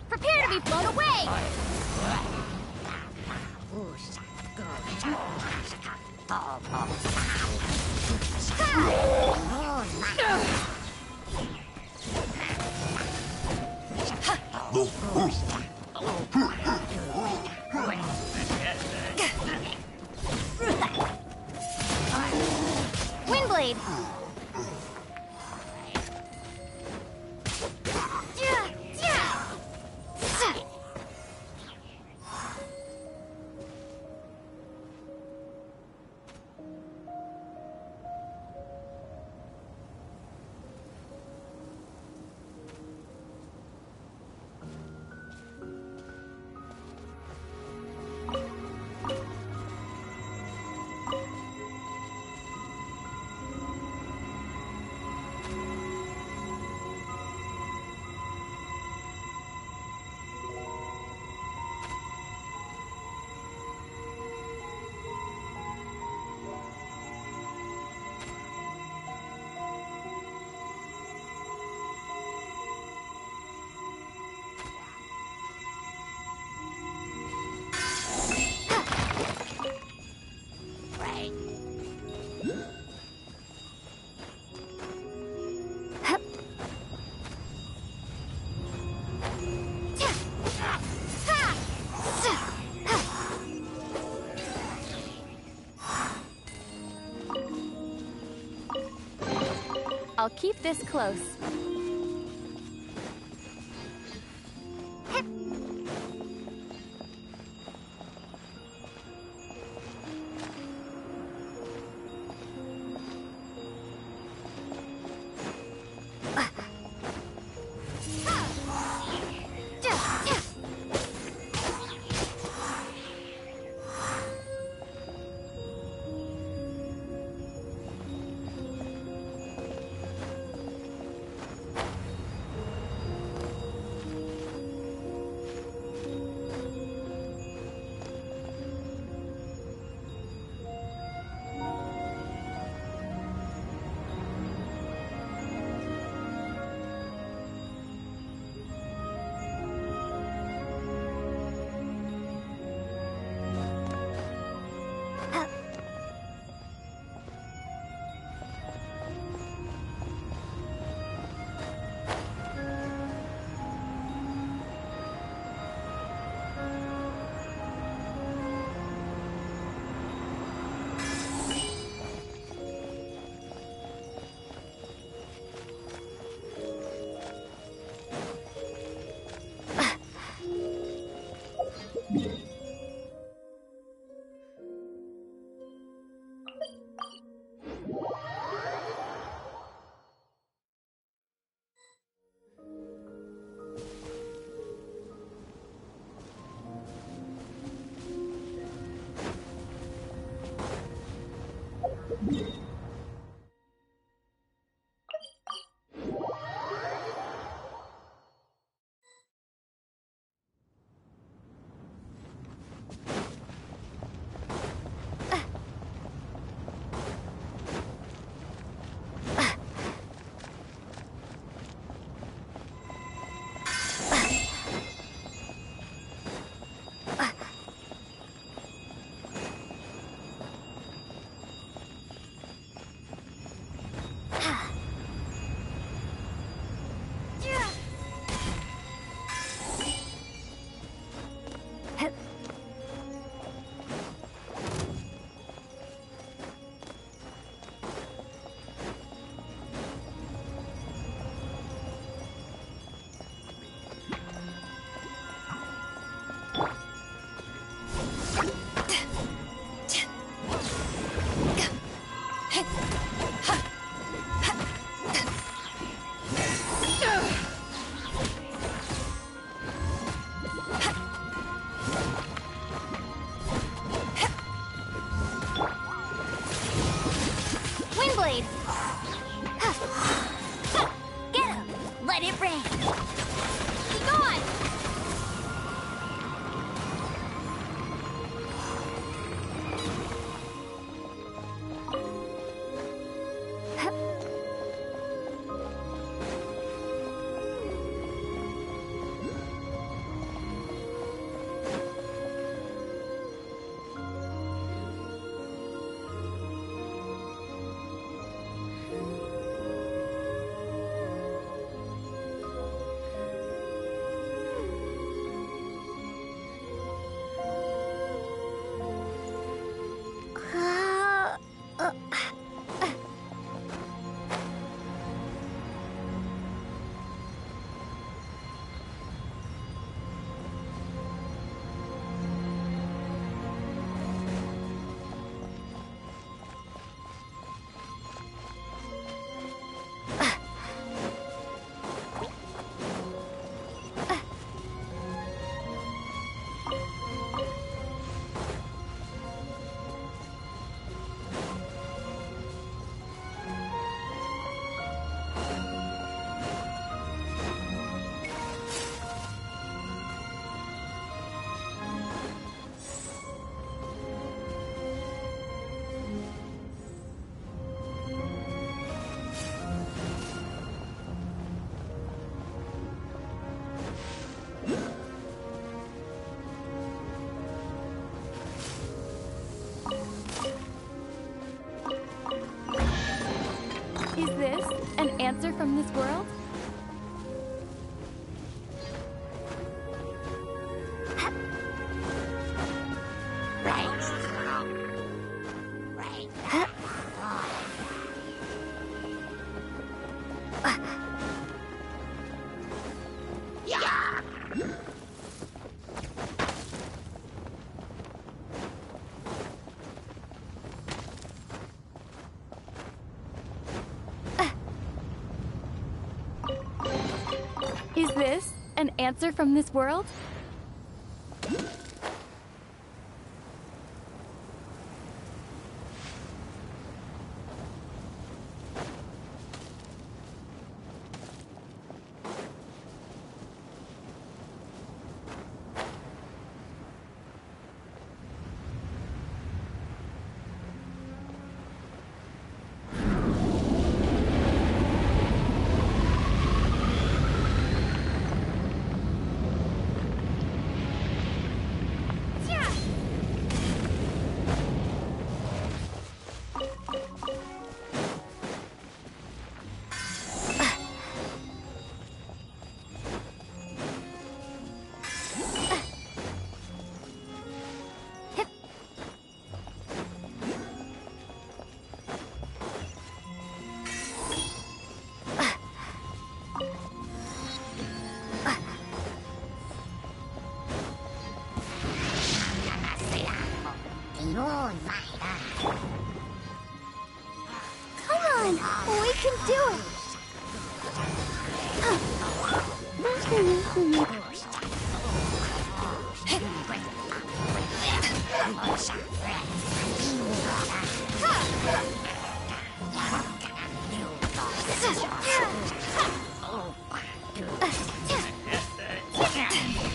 Prepare to be blown away! Windblade! I'll keep this close. it rain! Be gone! Is this an answer from this world? Is this an answer from this world? Come on, we can do it.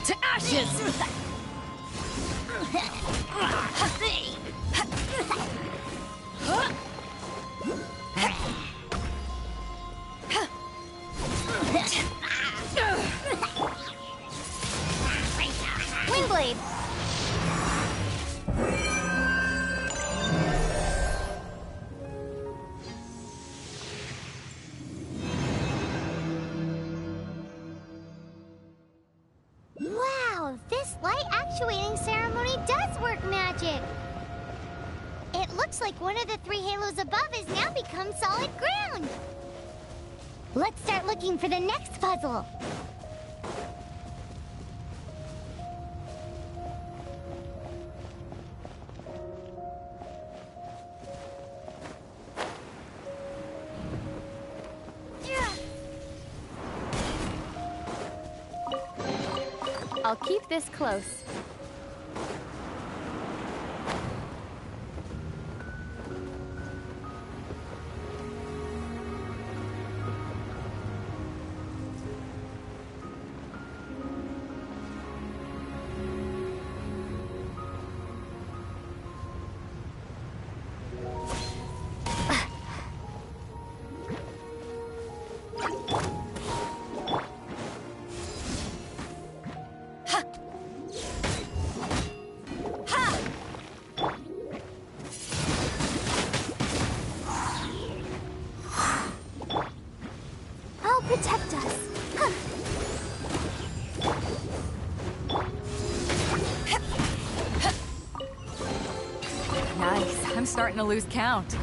To ashes! Windblade! Wow, this light actuating ceremony does work magic! It looks like one of the three halos above has now become solid ground! Let's start looking for the next puzzle! I'll keep this close. protect us. Huh. Nice. I'm starting to lose count.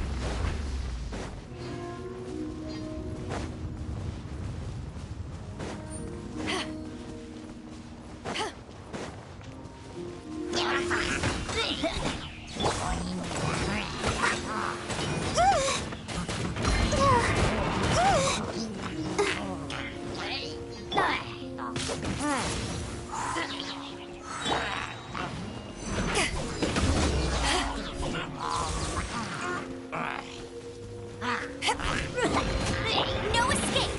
No escape!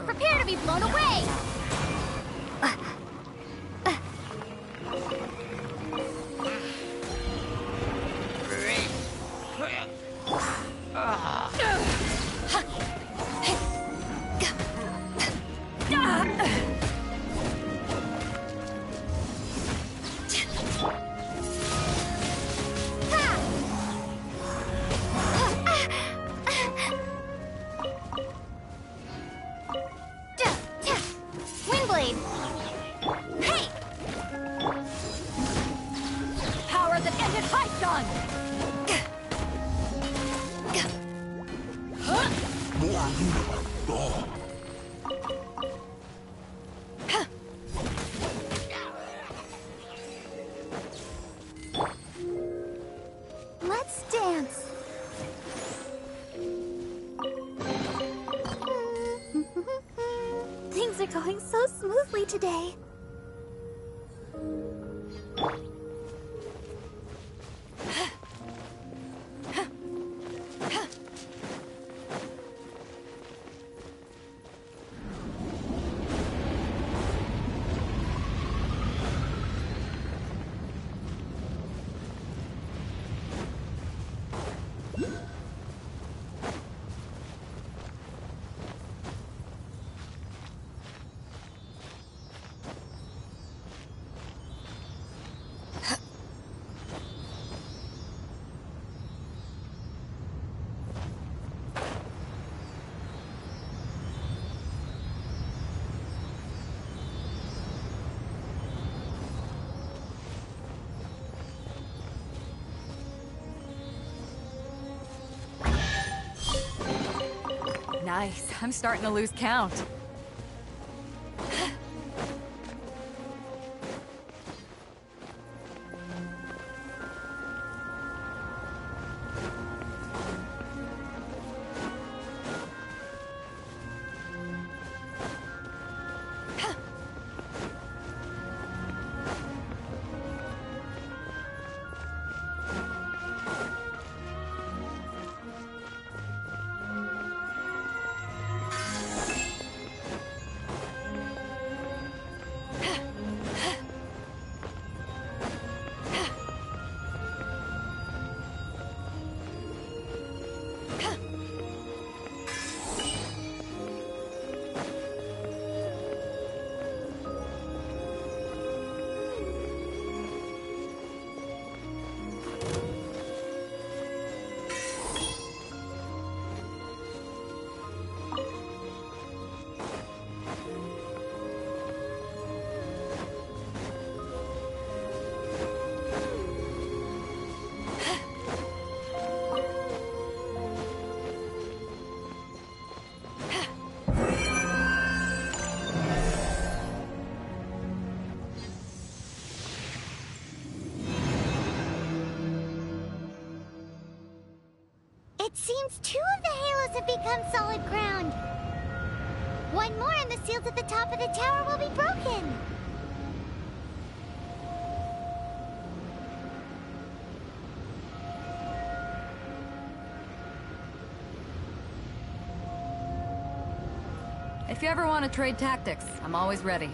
Prepare to be blown away! Windblade! Hey! Power that ended Python! Let's dance. Things are going so smoothly today. Nice. I'm starting to lose count. It seems 2 of the halos have become solid ground. One more and the seals at the top of the tower will be broken. If you ever want to trade tactics, I'm always ready.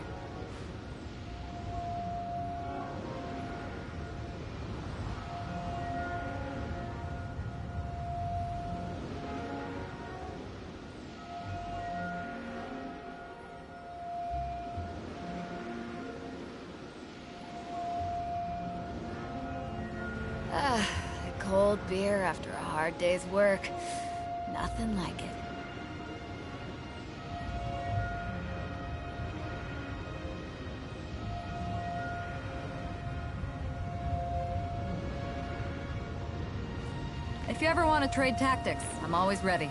A cold beer after a hard day's work. Nothing like it. If you ever want to trade tactics, I'm always ready.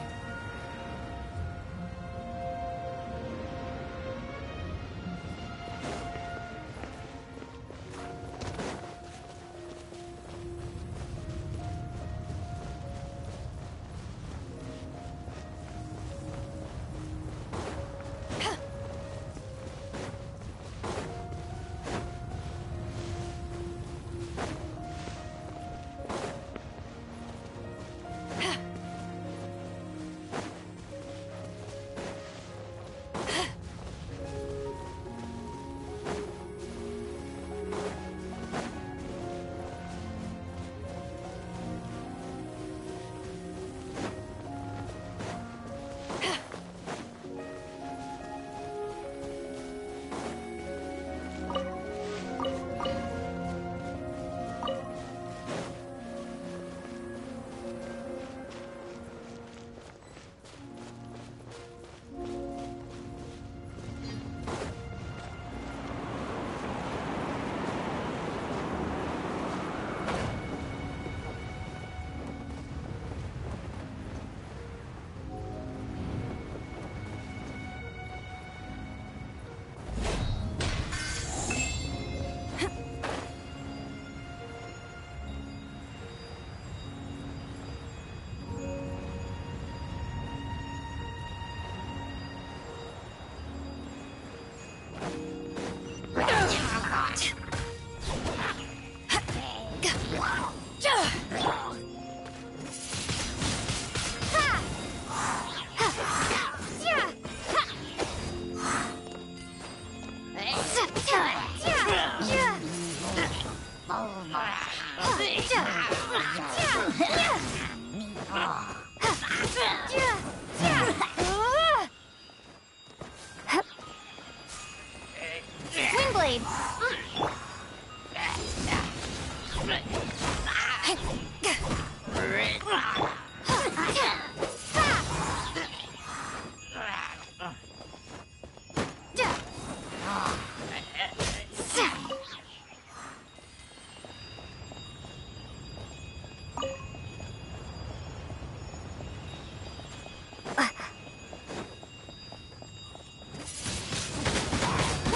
Windblade!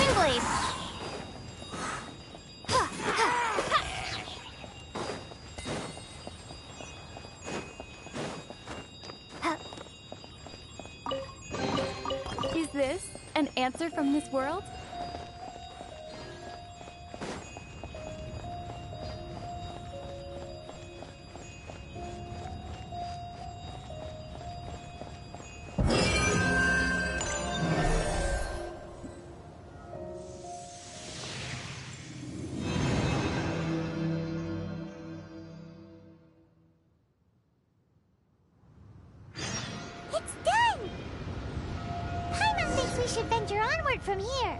Windblade! Is this an answer from this world? It's done! Paimon thinks we should venture onward from here.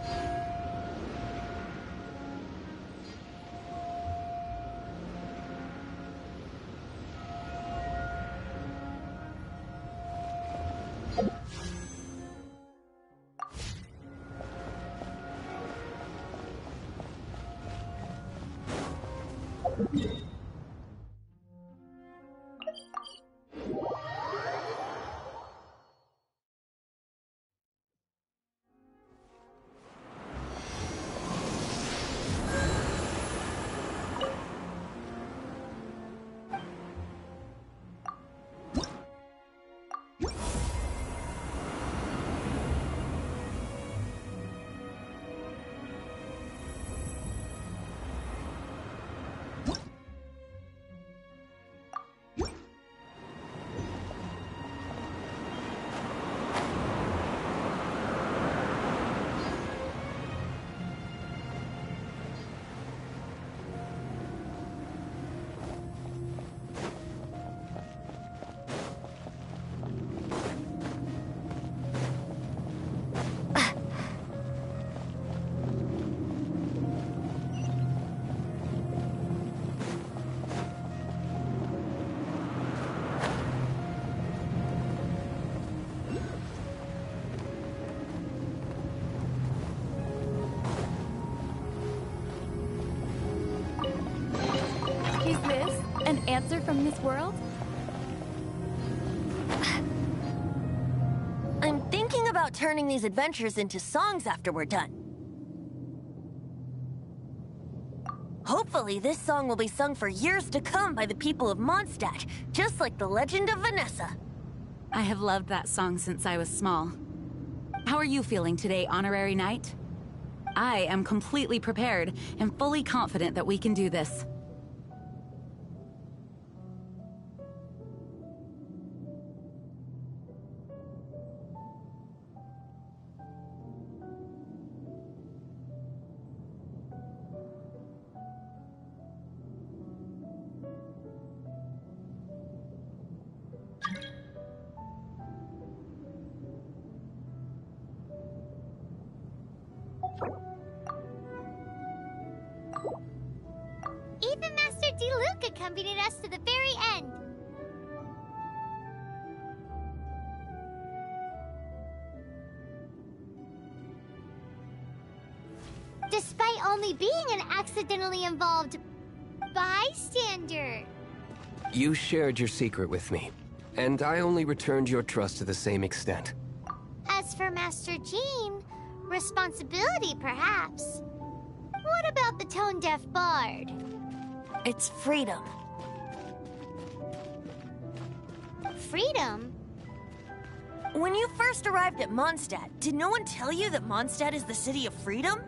answer from this world? I'm thinking about turning these adventures into songs after we're done. Hopefully, this song will be sung for years to come by the people of Mondstadt, just like the legend of Vanessa. I have loved that song since I was small. How are you feeling today, Honorary Knight? I am completely prepared and fully confident that we can do this. Even Master Diluc accompanied us to the very end. Despite only being an accidentally involved bystander. You shared your secret with me, and I only returned your trust to the same extent. As for Master Jean, responsibility perhaps. What about the tone-deaf bard? It's freedom. Freedom? When you first arrived at Mondstadt, did no one tell you that Mondstadt is the city of freedom?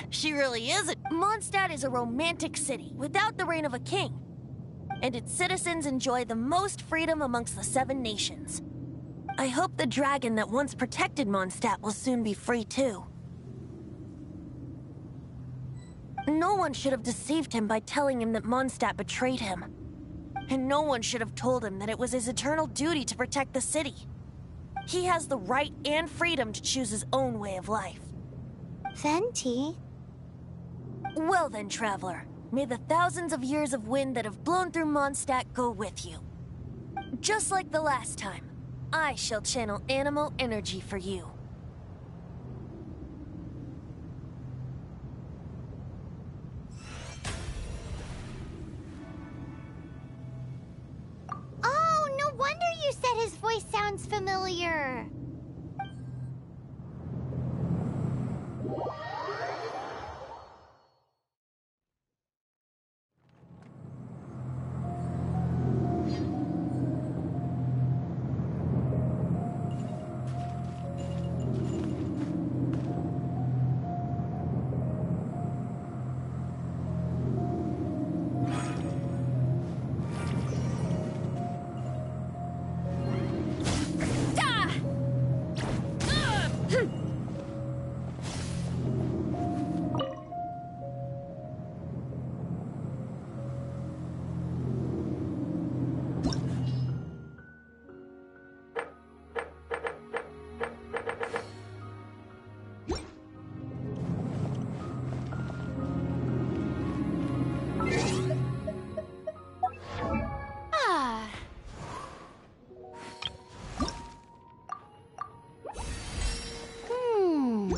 She really is a... Mondstadt is a romantic city without the reign of a king. And its citizens enjoy the most freedom amongst the 7 nations. I hope the dragon that once protected Mondstadt will soon be free too. No one should have deceived him by telling him that Mondstadt betrayed him. And no one should have told him that it was his eternal duty to protect the city. He has the right and freedom to choose his own way of life. Venti? Well then, traveler, may the thousands of years of wind that have blown through Mondstadt go with you. Just like the last time, I shall channel animal energy for you. Oh, no wonder you said his voice sounds familiar. Ah. Hmm.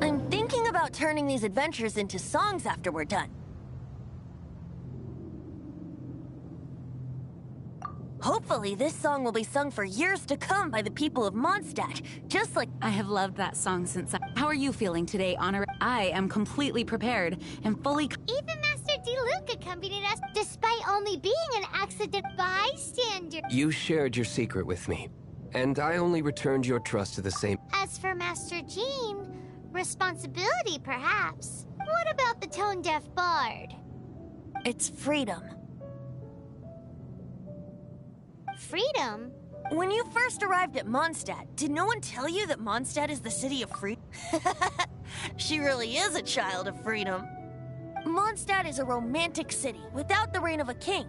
I'm thinking about turning these adventures into songs after we're done. Hopefully, this song will be sung for years to come by the people of Mondstadt, just like... I have loved that song since How are you feeling today, Honor? I am completely prepared and fully... Even Master D-Luke accompanied us despite only being an accident bystander. You shared your secret with me, and I only returned your trust to the same... As for Master Jean, responsibility perhaps. What about the tone-deaf bard? It's freedom. Freedom? When you first arrived at Mondstadt, did no one tell you that Mondstadt is the city of freedom? She really is a child of freedom. Mondstadt is a romantic city without the reign of a king.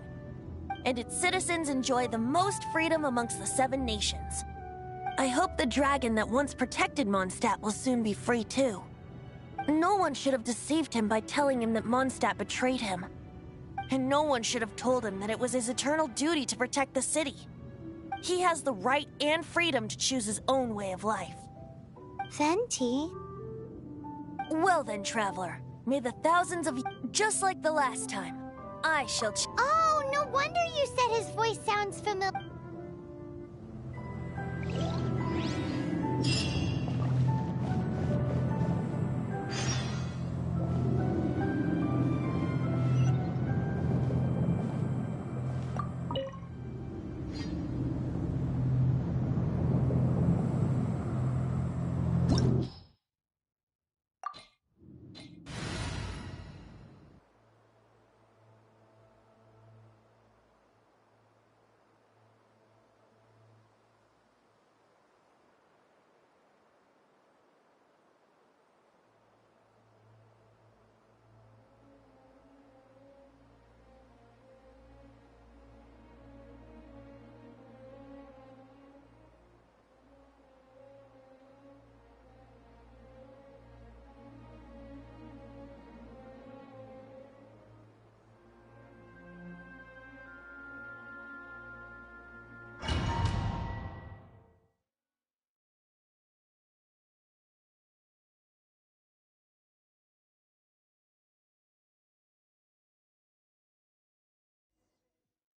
And its citizens enjoy the most freedom amongst the 7 nations. I hope the dragon that once protected Mondstadt will soon be free too. No one should have deceived him by telling him that Mondstadt betrayed him. And no one should have told him that it was his eternal duty to protect the city. He has the right and freedom to choose his own way of life. Venti? Well then, traveler, may the thousands of... Just like the last time, I shall... Oh, no wonder you said his voice sounds familiar.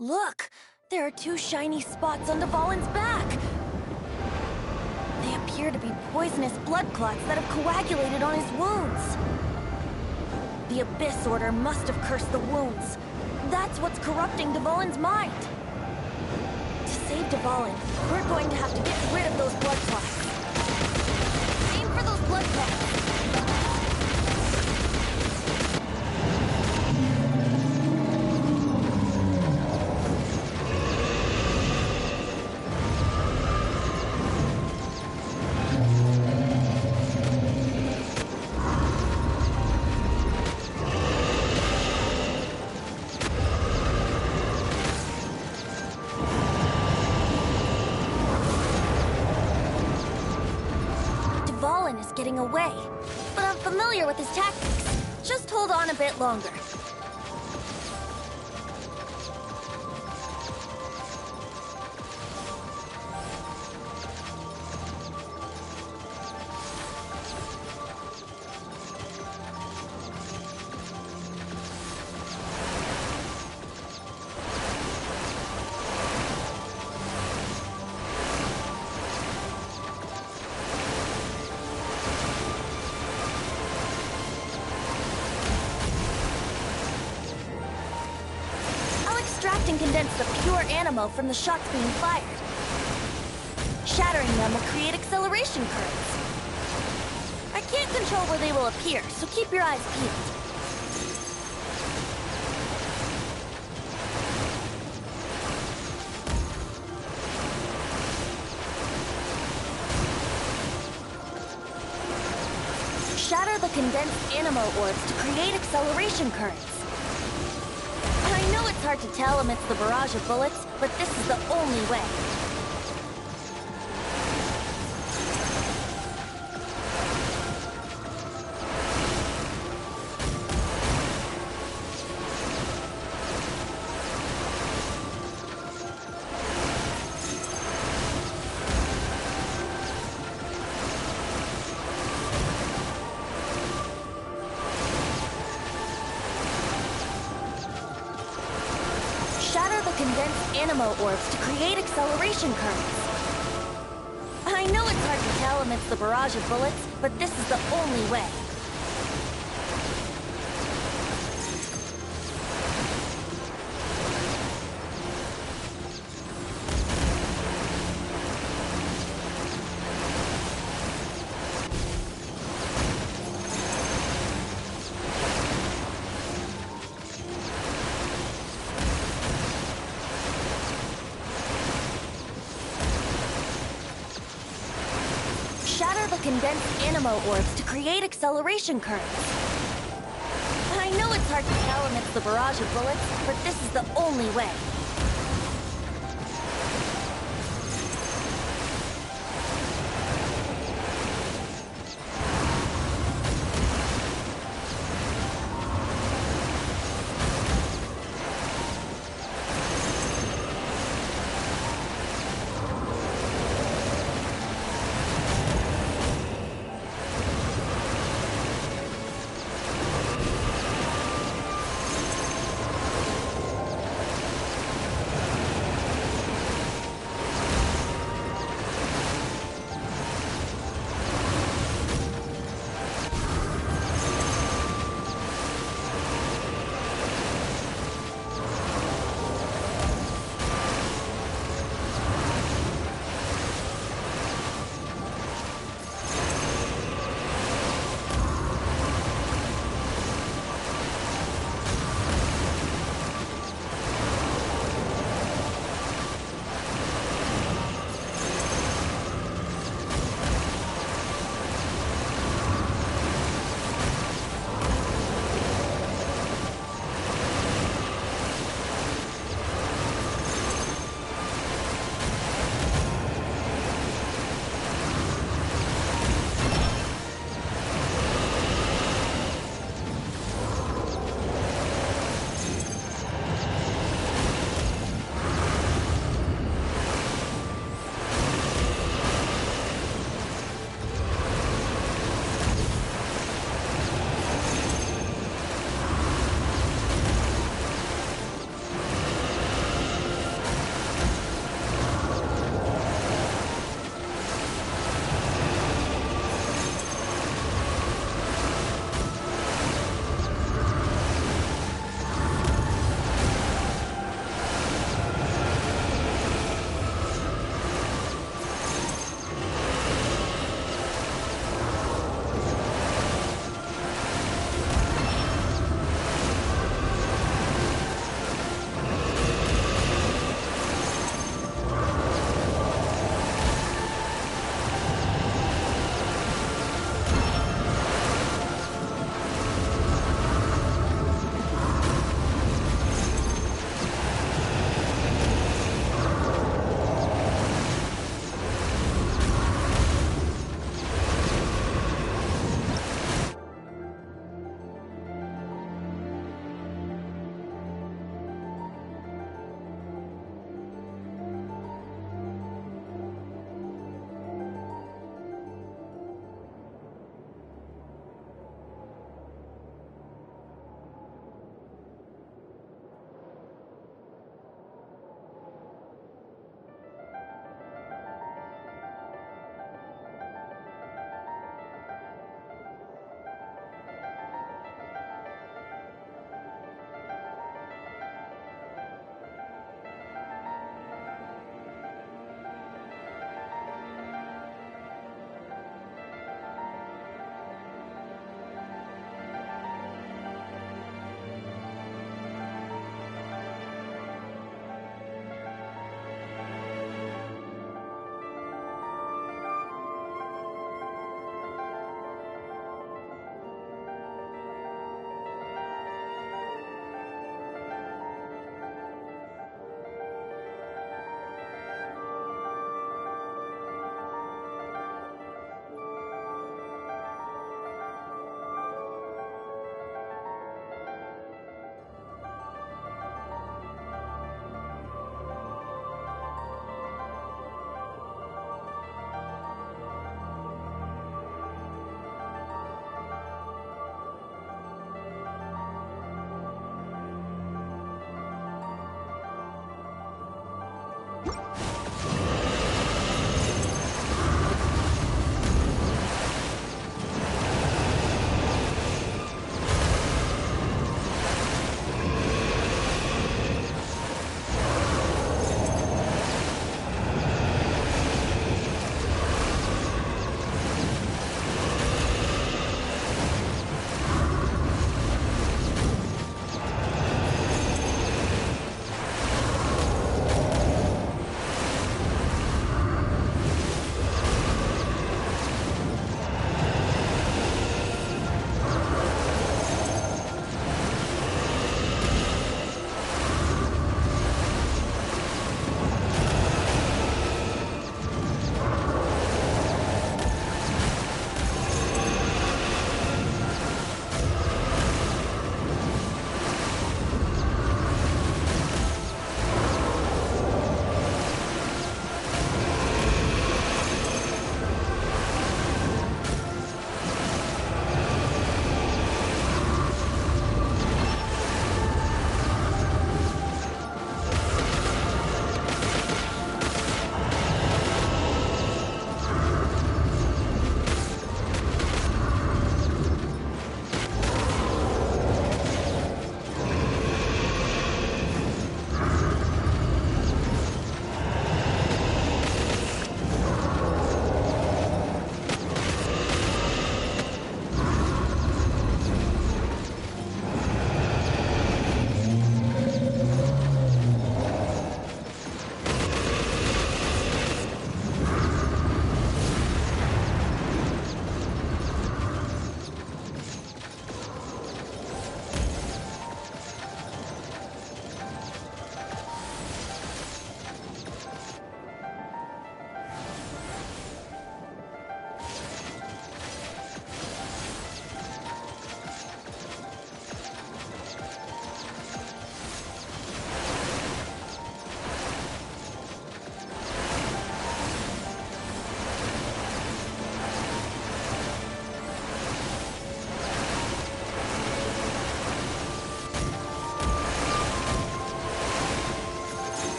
Look! There are two shiny spots on Dvalin's back! They appear to be poisonous blood clots that have coagulated on his wounds. The Abyss Order must have cursed the wounds. That's what's corrupting Dvalin's mind. To save Dvalin, we're going to have to get rid of those blood clots. Aim for those blood clots. Is getting away, but I'm familiar with his tactics. Just hold on a bit longer. And condense the pure animo from the shots being fired. Shattering them will create acceleration currents. I can't control where they will appear, so keep your eyes peeled. Shatter the condensed animo orbs to create acceleration currents. I know it's hard to tell amidst the barrage of bullets, but this is the only way. Shatter the condensed animo orbs to create acceleration currents. I know it's hard to tell amidst the barrage of bullets, but this is the only way. Shatter the condensed animo orbs to create acceleration currents. I know it's hard to tell amidst the barrage of bullets, but this is the only way.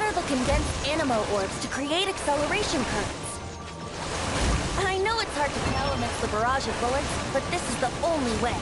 are the condensed animo orbs to create acceleration currents. I know it's hard to tell amidst the barrage of bullets, but this is the only way.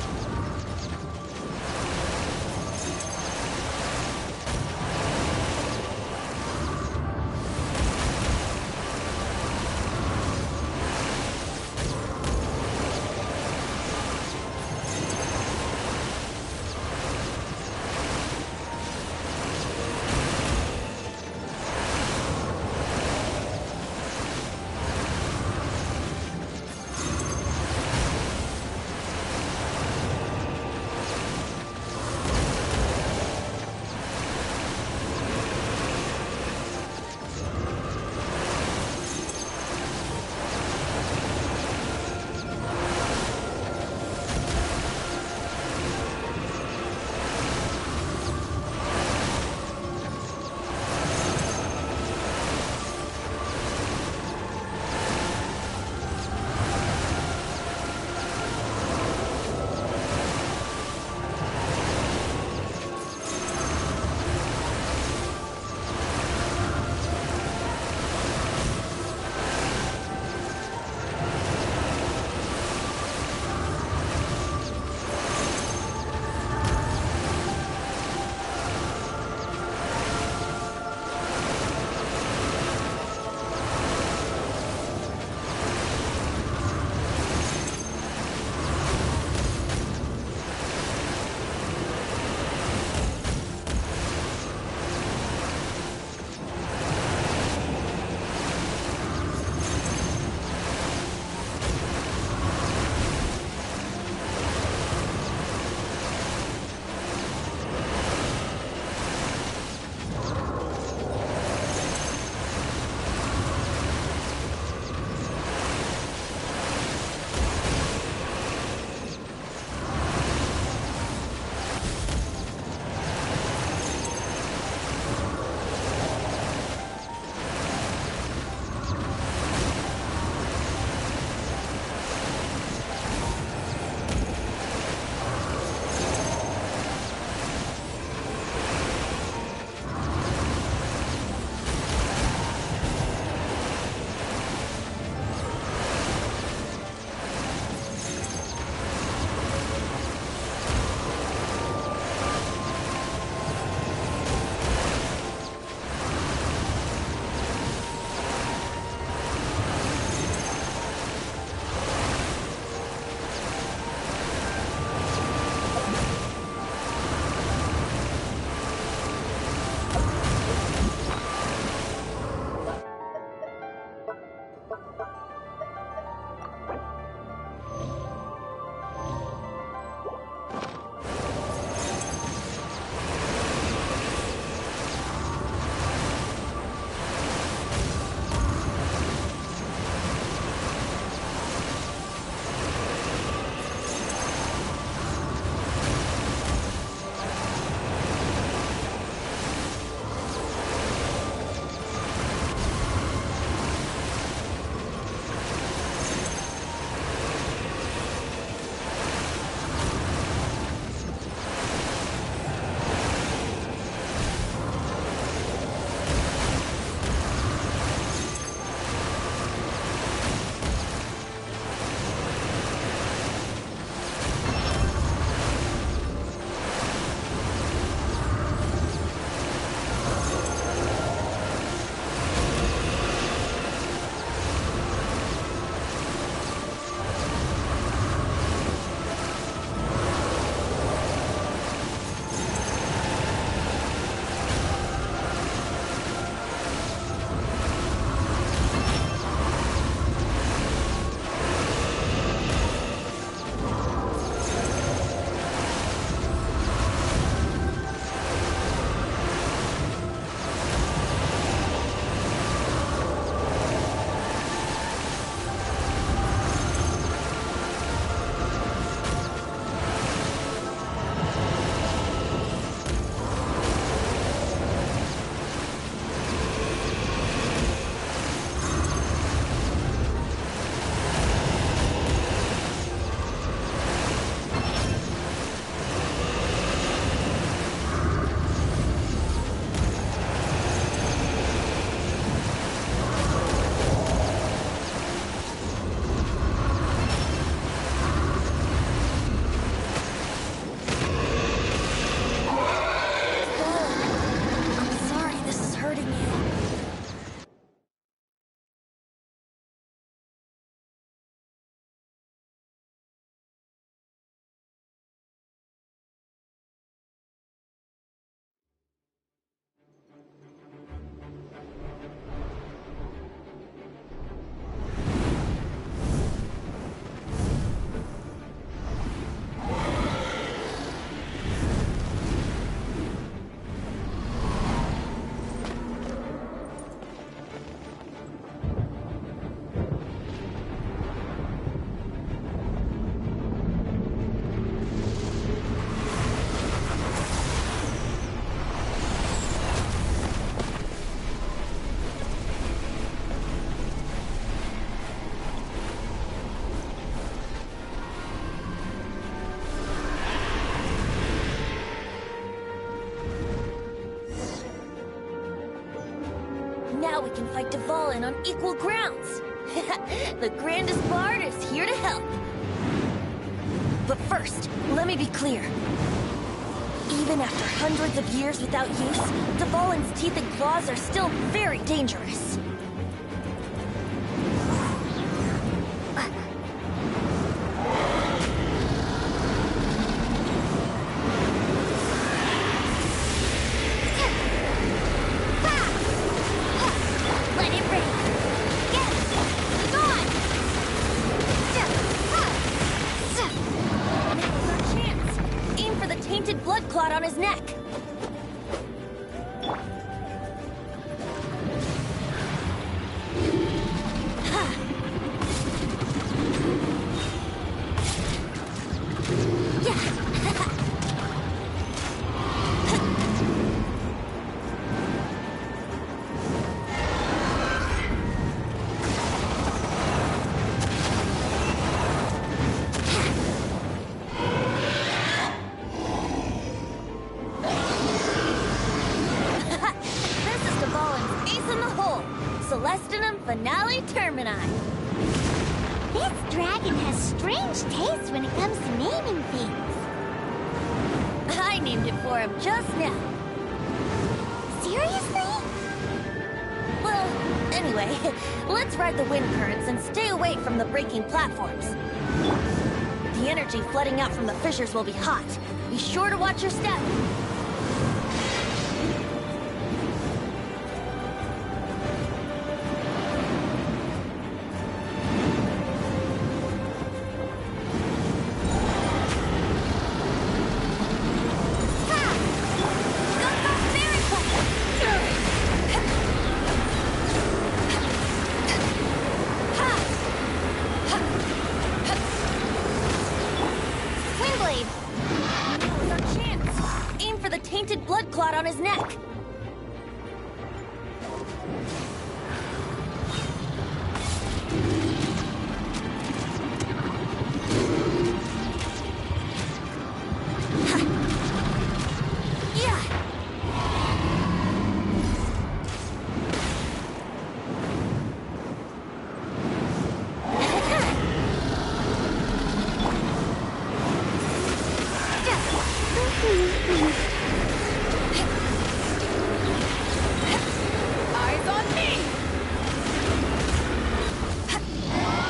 we can fight Dvalin on equal grounds. The grandest bard is here to help. But first, let me be clear. Even after hundreds of years without use, Dvalin's teeth and claws are still very dangerous. Let it rain. Get it. Gone. Now's our chance. Aim for the tainted blood clot on his neck. This is Dvalin's ace in the hole. Celestinum Finale Termini. This dragon has strange tastes when it comes to naming things. I named it for him just now. Seriously? Well, anyway, let's ride the wind currents and stay away from the breaking platforms. The energy flooding out from the fissures will be hot. Be sure to watch your step. Windblade. Now's our chance. Aim for the tainted blood clot on his neck. Yeah. Eyes on me!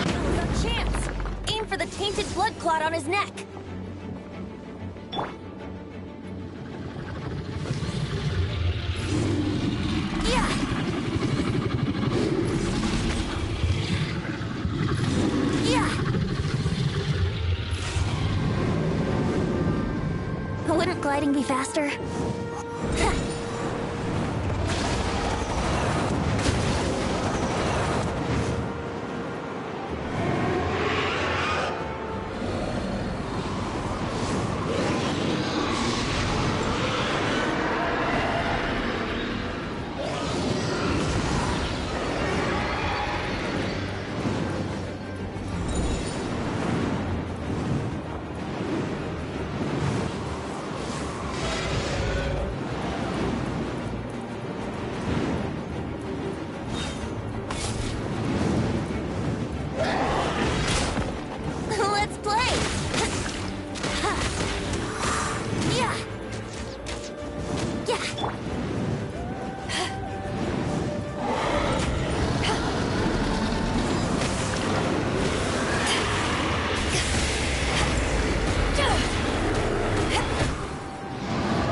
Now's our chance. Aim for the tainted blood clot on his neck. Yeah. Yeah. Wouldn't gliding be faster? Let's play! Yeah! Yeah!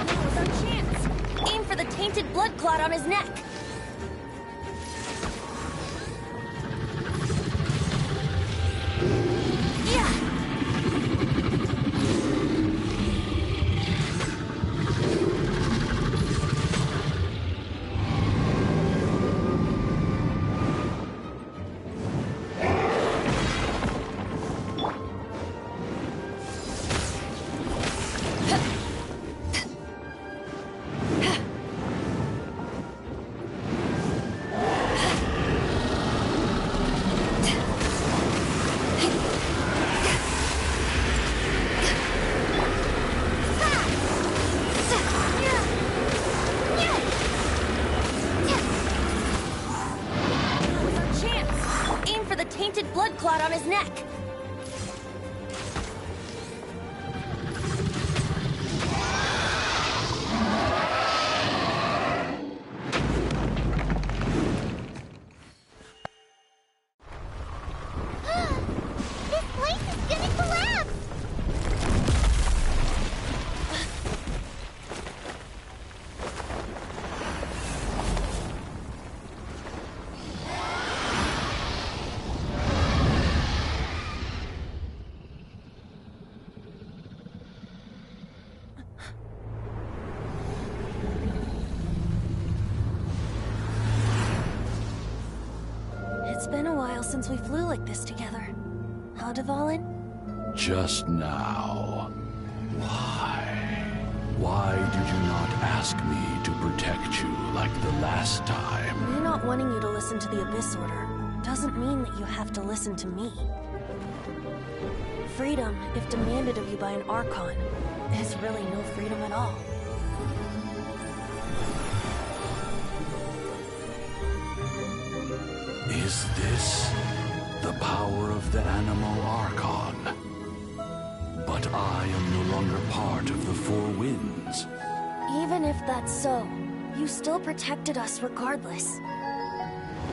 Now's our chance. Aim for the tainted blood clot on his neck. Yeah! been a while since we flew like this together. Huh, Dvalin? Just now. Why? Why did you not ask me to protect you like the last time? Me not wanting you to listen to the Abyss Order doesn't mean that you have to listen to me. Freedom, if demanded of you by an Archon, is really no freedom at all. Is this the power of the Animal Archon? But I am no longer part of the Four Winds. Even if that's so, you still protected us regardless.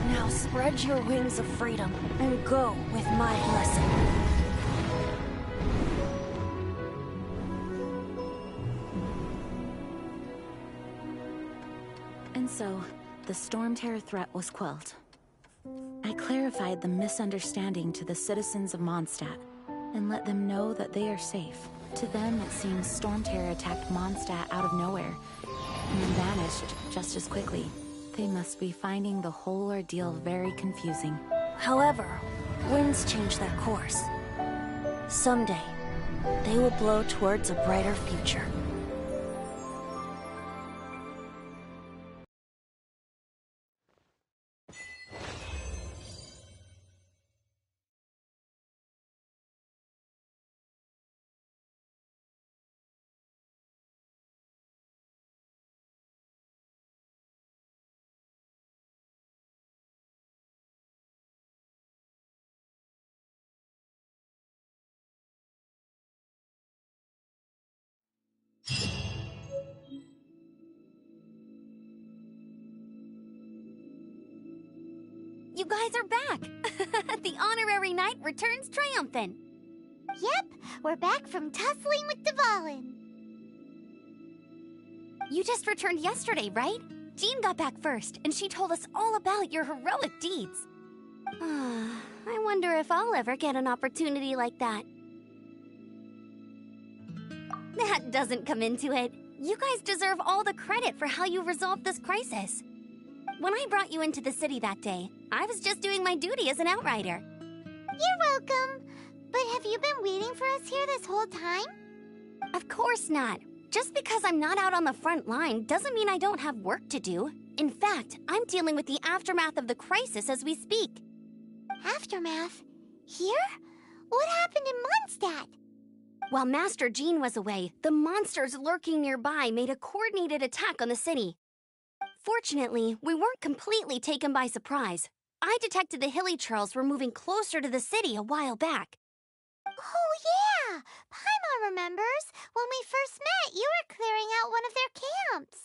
Now spread your wings of freedom and go with my blessing. And so, the Storm Terror threat was quelled. I clarified the misunderstanding to the citizens of Mondstadt, and let them know that they are safe. To them, it seems Storm Terror attacked Mondstadt out of nowhere, and then vanished just as quickly. They must be finding the whole ordeal very confusing. However, winds change their course. Someday, they will blow towards a brighter future. You guys are back! The honorary knight returns triumphant. Yep, we're back from tussling with Dvalin. You just returned yesterday, right? Jean got back first, and she told us all about your heroic deeds. I wonder if I'll ever get an opportunity like that. That doesn't come into it. You guys deserve all the credit for how you resolved this crisis. When I brought you into the city that day, I was just doing my duty as an outrider. You're welcome. But have you been waiting for us here this whole time? Of course not. Just because I'm not out on the front line doesn't mean I don't have work to do. In fact, I'm dealing with the aftermath of the crisis as we speak. Aftermath? Here? What happened in Mondstadt? While Master Jean was away, the monsters lurking nearby made a coordinated attack on the city. Fortunately, we weren't completely taken by surprise. I detected the Hilly Churls were moving closer to the city a while back. Oh yeah! Paimon remembers. When we first met, you were clearing out one of their camps.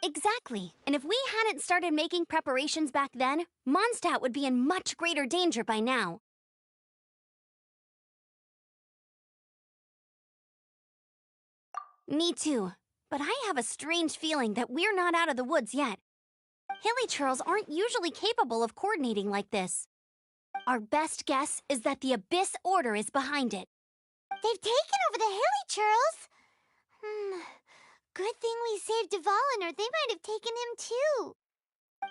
Exactly. And if we hadn't started making preparations back then, Mondstadt would be in much greater danger by now. Me too. But I have a strange feeling that we're not out of the woods yet. Hilly Churls aren't usually capable of coordinating like this. Our best guess is that the Abyss Order is behind it. They've taken over the Hilly Churls. Good thing we saved Dvalin, or they might have taken him too.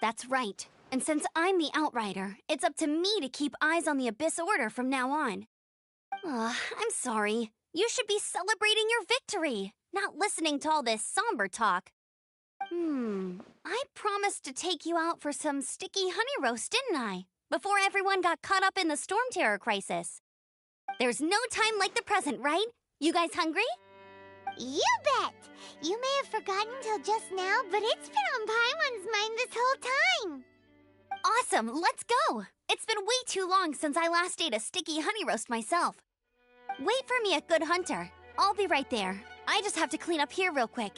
That's right. And since I'm the Outrider, it's up to me to keep eyes on the Abyss Order from now on. I'm sorry. You should be celebrating your victory, not listening to all this somber talk. I promised to take you out for some sticky honey roast, didn't I? Before everyone got caught up in the Storm Terror crisis. There's no time like the present, right? You guys hungry? You bet! You may have forgotten till just now, but it's been on Paimon's mind this whole time. Awesome, let's go! It's been way too long since I last ate a sticky honey roast myself. Wait for me at Good Hunter. I'll be right there. I just have to clean up here real quick.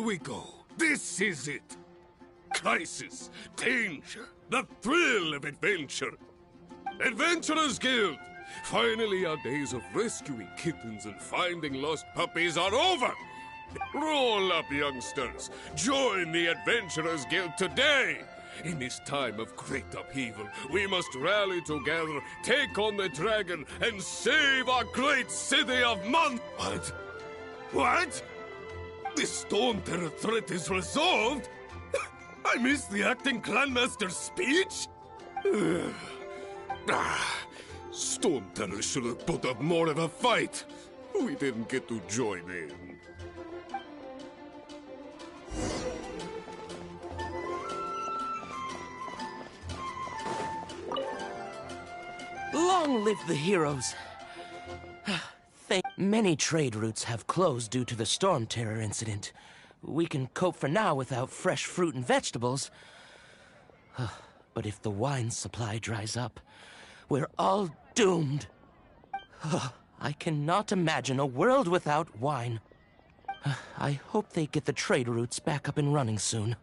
we go. This is it. Crisis, danger, the thrill of adventure. Adventurers Guild! Finally, our days of rescuing kittens and finding lost puppies are over! Roll up, youngsters! Join the Adventurers Guild today! In this time of great upheaval, we must rally together, take on the dragon, and save our great city of What? What? The Storm Terror threat is resolved? I missed the acting clanmaster's speech? Storm Terror should have put up more of a fight. We didn't get to join in. Long live the heroes. Many trade routes have closed due to the Storm Terror incident. We can cope for now without fresh fruit and vegetables. But if the wine supply dries up, we're all doomed. I cannot imagine a world without wine. I hope they get the trade routes back up and running soon.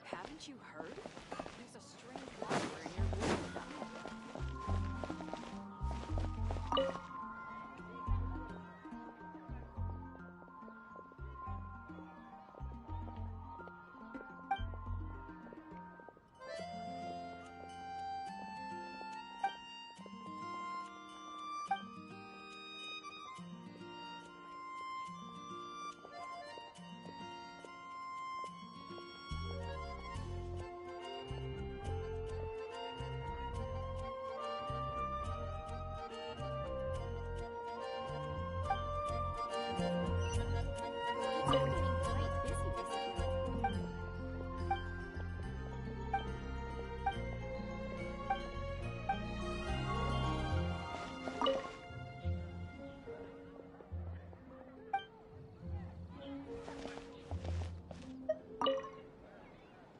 Haven't you heard? There's a strange wanderer in your room.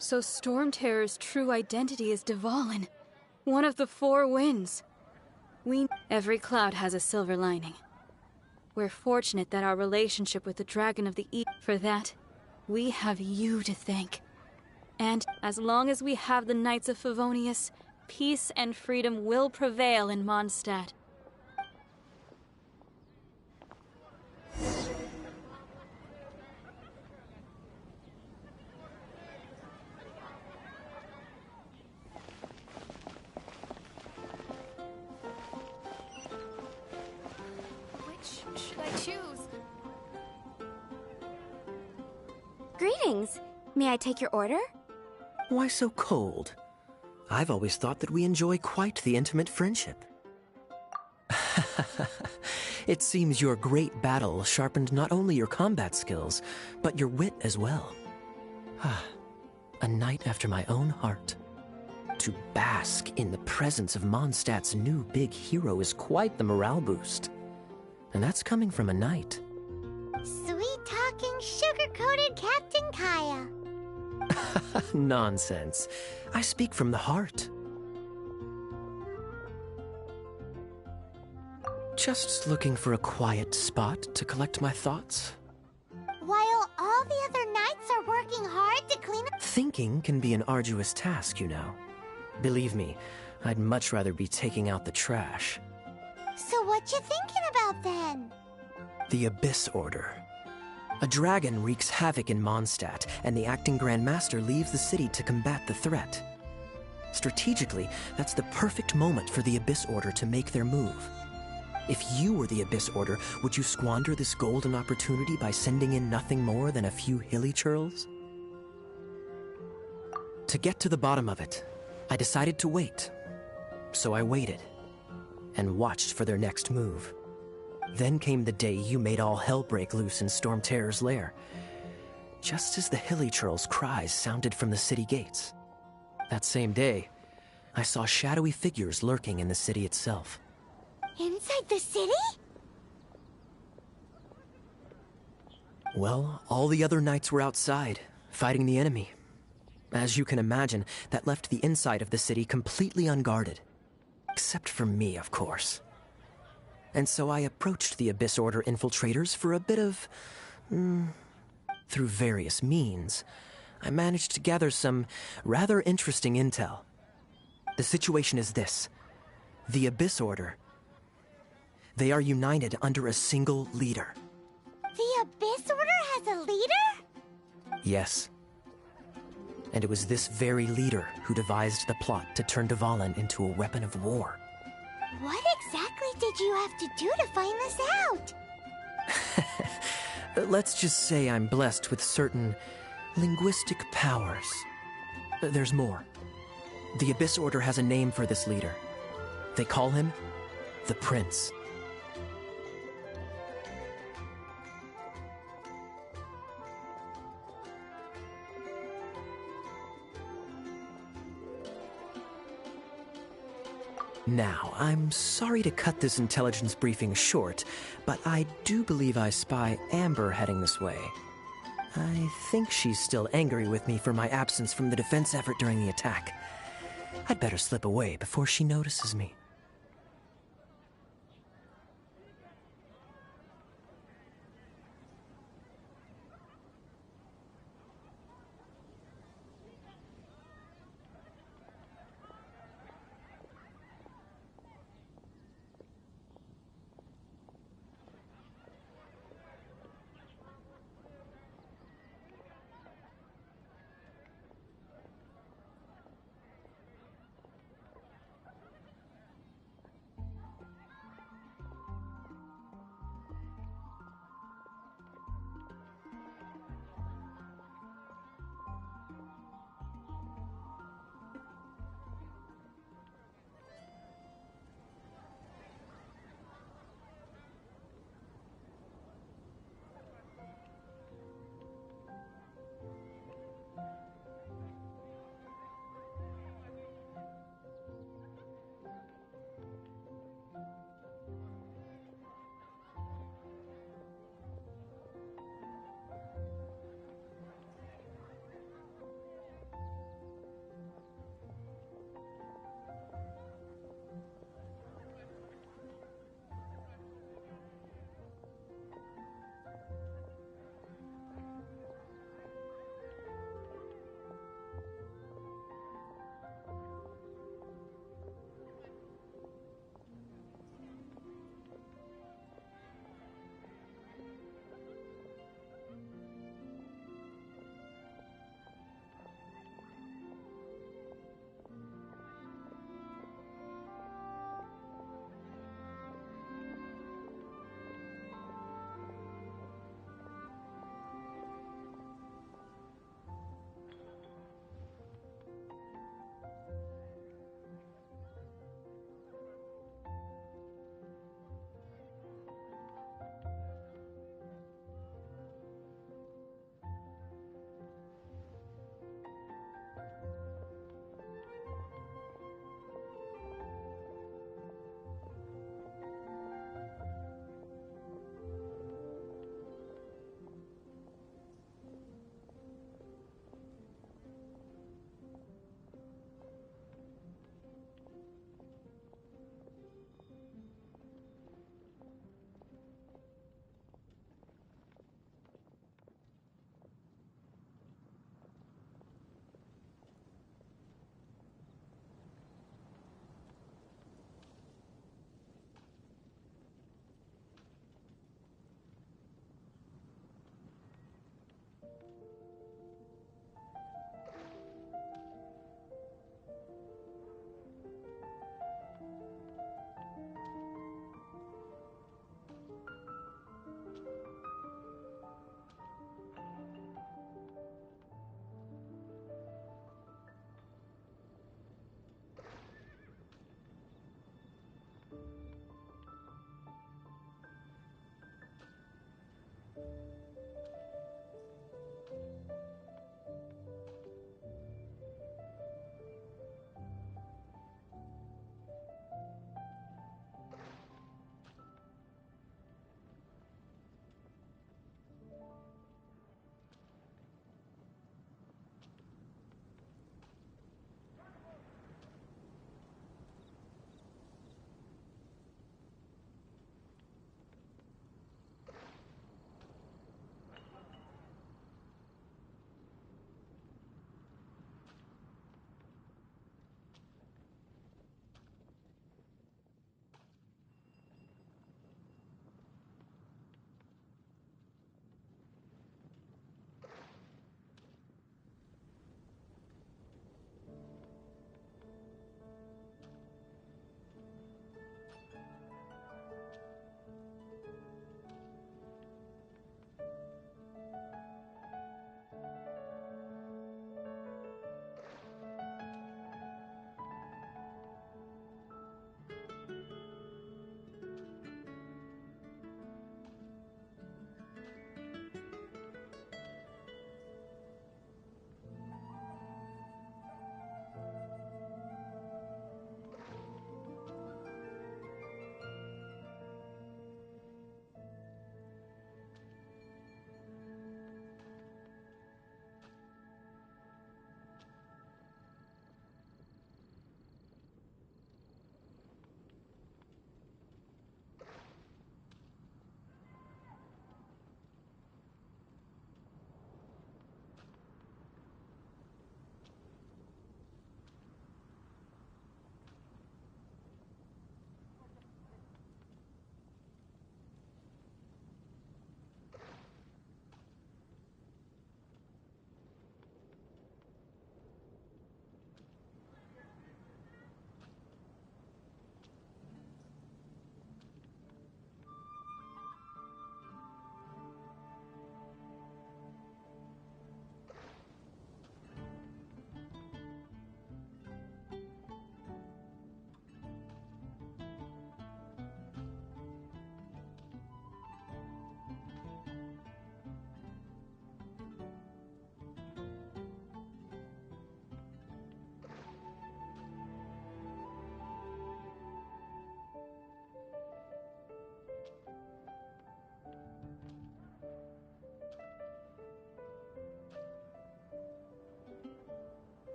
So Storm Terror's true identity is Dvalin, one of the four winds. Every cloud has a silver lining. We're fortunate that our relationship with the Dragon of the East. For that, we have you to thank. And as long as we have the Knights of Favonius, peace and freedom will prevail in Mondstadt. Greetings. May I take your order? Why so cold? I've always thought that we enjoy quite the intimate friendship. It seems your great battle sharpened not only your combat skills, but your wit as well. A knight after my own heart. To bask in the presence of Mondstadt's new big hero is quite the morale boost. And that's coming from a knight. Sweet-talking, sugar-coated Captain Kaya. Nonsense. I speak from the heart. Just looking for a quiet spot to collect my thoughts. While all the other knights are working hard to clean up... Thinking can be an arduous task, you know. Believe me, I'd much rather be taking out the trash. So what you thinking about then? The Abyss Order. A dragon wreaks havoc in Mondstadt, and the acting Grand Master leaves the city to combat the threat. Strategically, that's the perfect moment for the Abyss Order to make their move. If you were the Abyss Order, would you squander this golden opportunity by sending in nothing more than a few hilly churls? To get to the bottom of it, I decided to wait. So I waited, and watched for their next move. Then came the day you made all hell break loose in Storm Terror's lair, just as the hilly churl's cries sounded from the city gates. That same day, I saw shadowy figures lurking in the city itself. Inside the city? Well, all the other knights were outside, fighting the enemy. As you can imagine, that left the inside of the city completely unguarded. Except for me, of course. And so I approached the Abyss Order infiltrators for a bit of... through various means, I managed to gather some rather interesting intel. The situation is this. The Abyss Order, they are united under a single leader. The Abyss Order has a leader? Yes. And it was this very leader who devised the plot to turn Dvalin into a weapon of war. What exactly did you have to do to find this out? Let's just say I'm blessed with certain linguistic powers. There's more. The Abyss Order has a name for this leader. They call him the Prince. Now, I'm sorry to cut this intelligence briefing short, but I do believe I spy Amber heading this way. I think she's still angry with me for my absence from the defense effort during the attack. I'd better slip away before she notices me.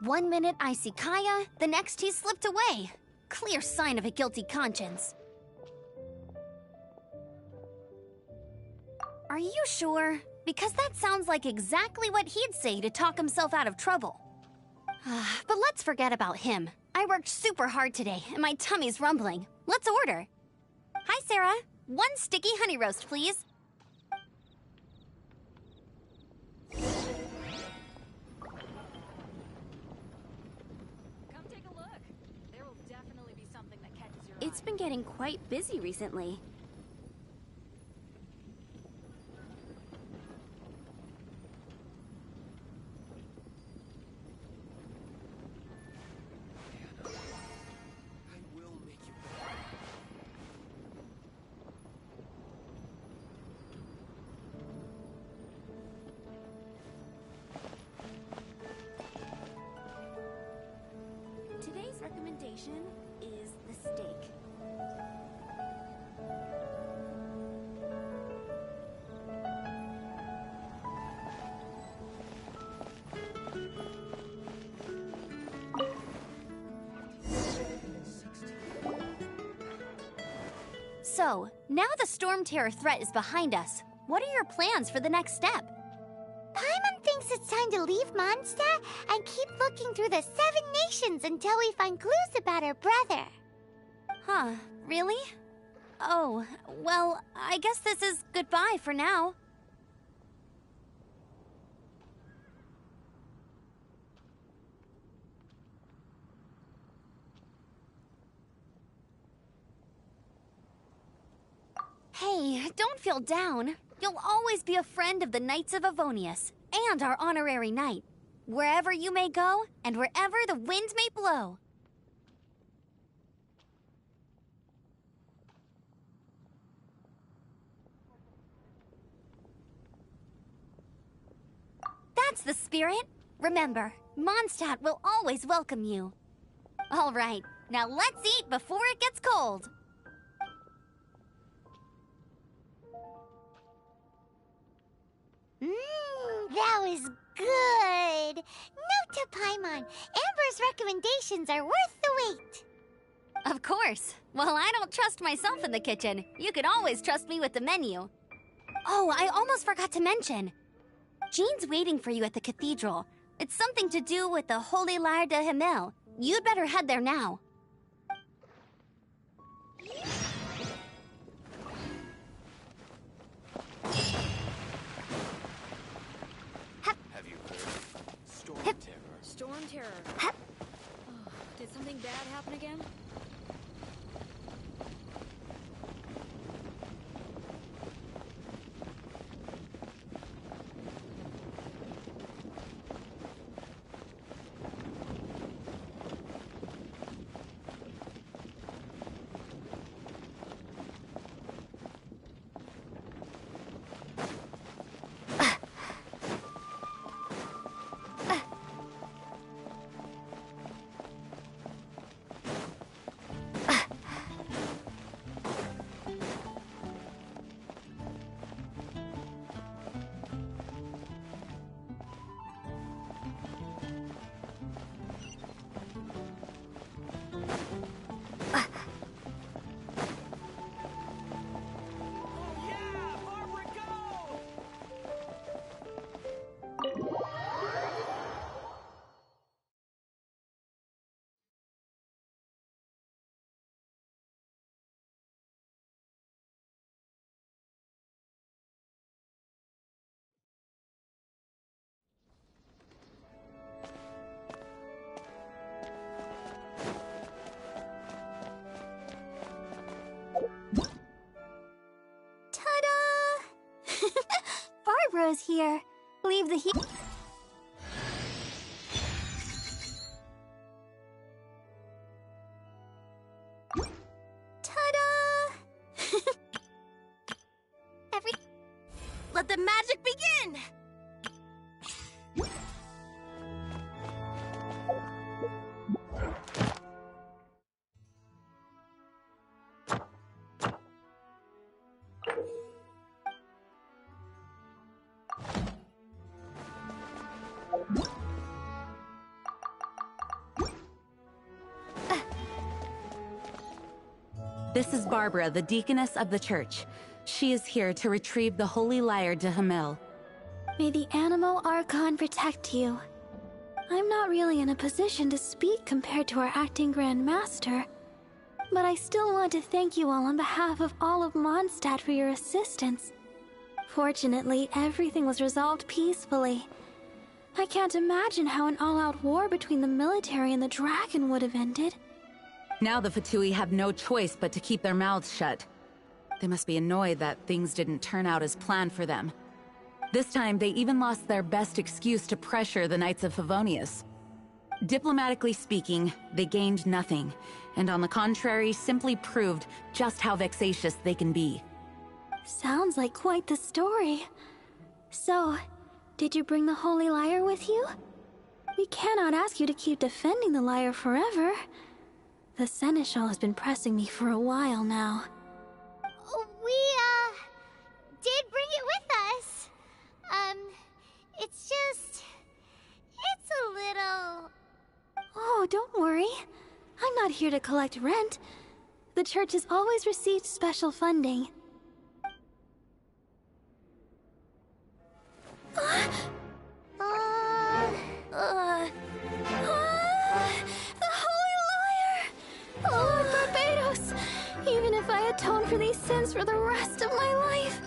One minute I see Kaya, the next he slipped away. Clear sign of a guilty conscience. Are you sure? Because that sounds like exactly what he'd say to talk himself out of trouble. But let's forget about him. I worked super hard today, and my tummy's rumbling. Let's order. Hi, Sarah. One sticky honey roast, please. Come take a look. There will definitely be something that catches your eye. It's been getting quite busy recently. Today's recommendation is the steak. So, now the Storm Terror threat is behind us. What are your plans for the next step? Paimon thinks it's time to leave Mondstadt and keep looking through the 7 nations until we find clues about her brother. Huh, really? Oh, well, I guess this is goodbye for now. Hey, don't feel down. You'll always be a friend of the Knights of Avonius, and our honorary knight. Wherever you may go, and wherever the wind may blow. That's the spirit. Remember, Mondstadt will always welcome you. All right, now let's eat before it gets cold. That was good. Note to Paimon, Amber's recommendations are worth the wait. Of course. Well, I don't trust myself in the kitchen. You can always trust me with the menu. Oh, I almost forgot to mention. Jean's waiting for you at the cathedral. It's something to do with the Holy Lyre de Himmel. You'd better head there now. Have you heard? Storm Terror. Storm Terror. Oh, did something bad happen again? Barbara's here. Leave the heat. Ta-da! Let the magic begin! This is Barbara, the deaconess of the church. She is here to retrieve the Holy Lyre to Hamel. May the Animo Archon protect you. I'm not really in a position to speak compared to our acting Grand Master, but I still want to thank you all on behalf of all of Mondstadt for your assistance. Fortunately, everything was resolved peacefully. I can't imagine how an all-out war between the military and the dragon would have ended. Now the Fatui have no choice but to keep their mouths shut. They must be annoyed that things didn't turn out as planned for them. This time, they even lost their best excuse to pressure the Knights of Favonius. Diplomatically speaking, they gained nothing, and on the contrary, simply proved just how vexatious they can be. Sounds like quite the story. So, did you bring the Holy Lyre with you? We cannot ask you to keep defending the lyre forever. The Seneschal has been pressing me for a while now. We, did bring it with us. It's just... it's a little... Oh, don't worry. I'm not here to collect rent. The church has always received special funding. The Holy Lyre! Lord Barbados! Even if I atone for these sins for the rest of my life,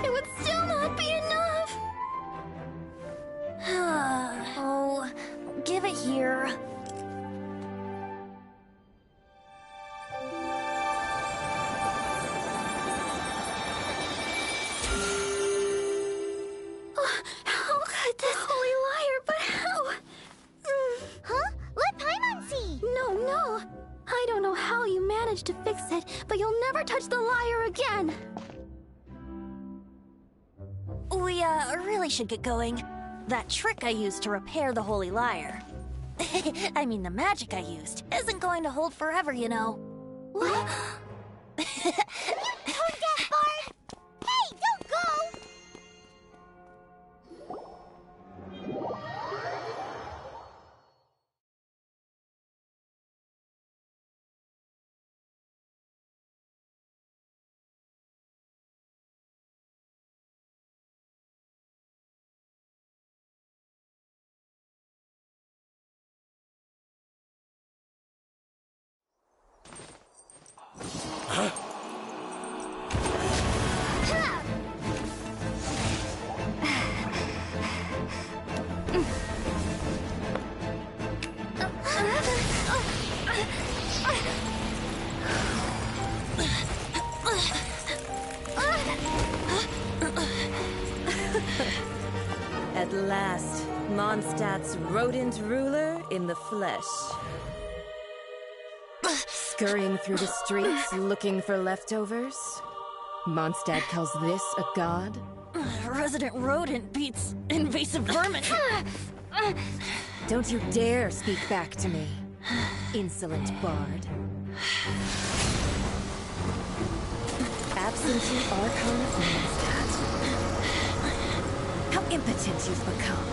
it would still not be enough! Oh, give it here. How could this Holy Lyre, but how? Huh? Let Paimon see! No. I don't know how you managed to fix it, but you'll never touch the lyre again! We, really should get going. That trick I used to repair the Holy Lyre. I mean, the magic I used isn't going to hold forever, you know. What? Tone deaf, Bard! Hey, don't go! At last, Mondstadt's rodent ruler in the flesh. Scurrying through the streets looking for leftovers? Mondstadt calls this a god? Resident rodent beats invasive vermin. Don't you dare speak back to me, insolent bard. Absentee Archon of Mondstadt. How impotent you've become.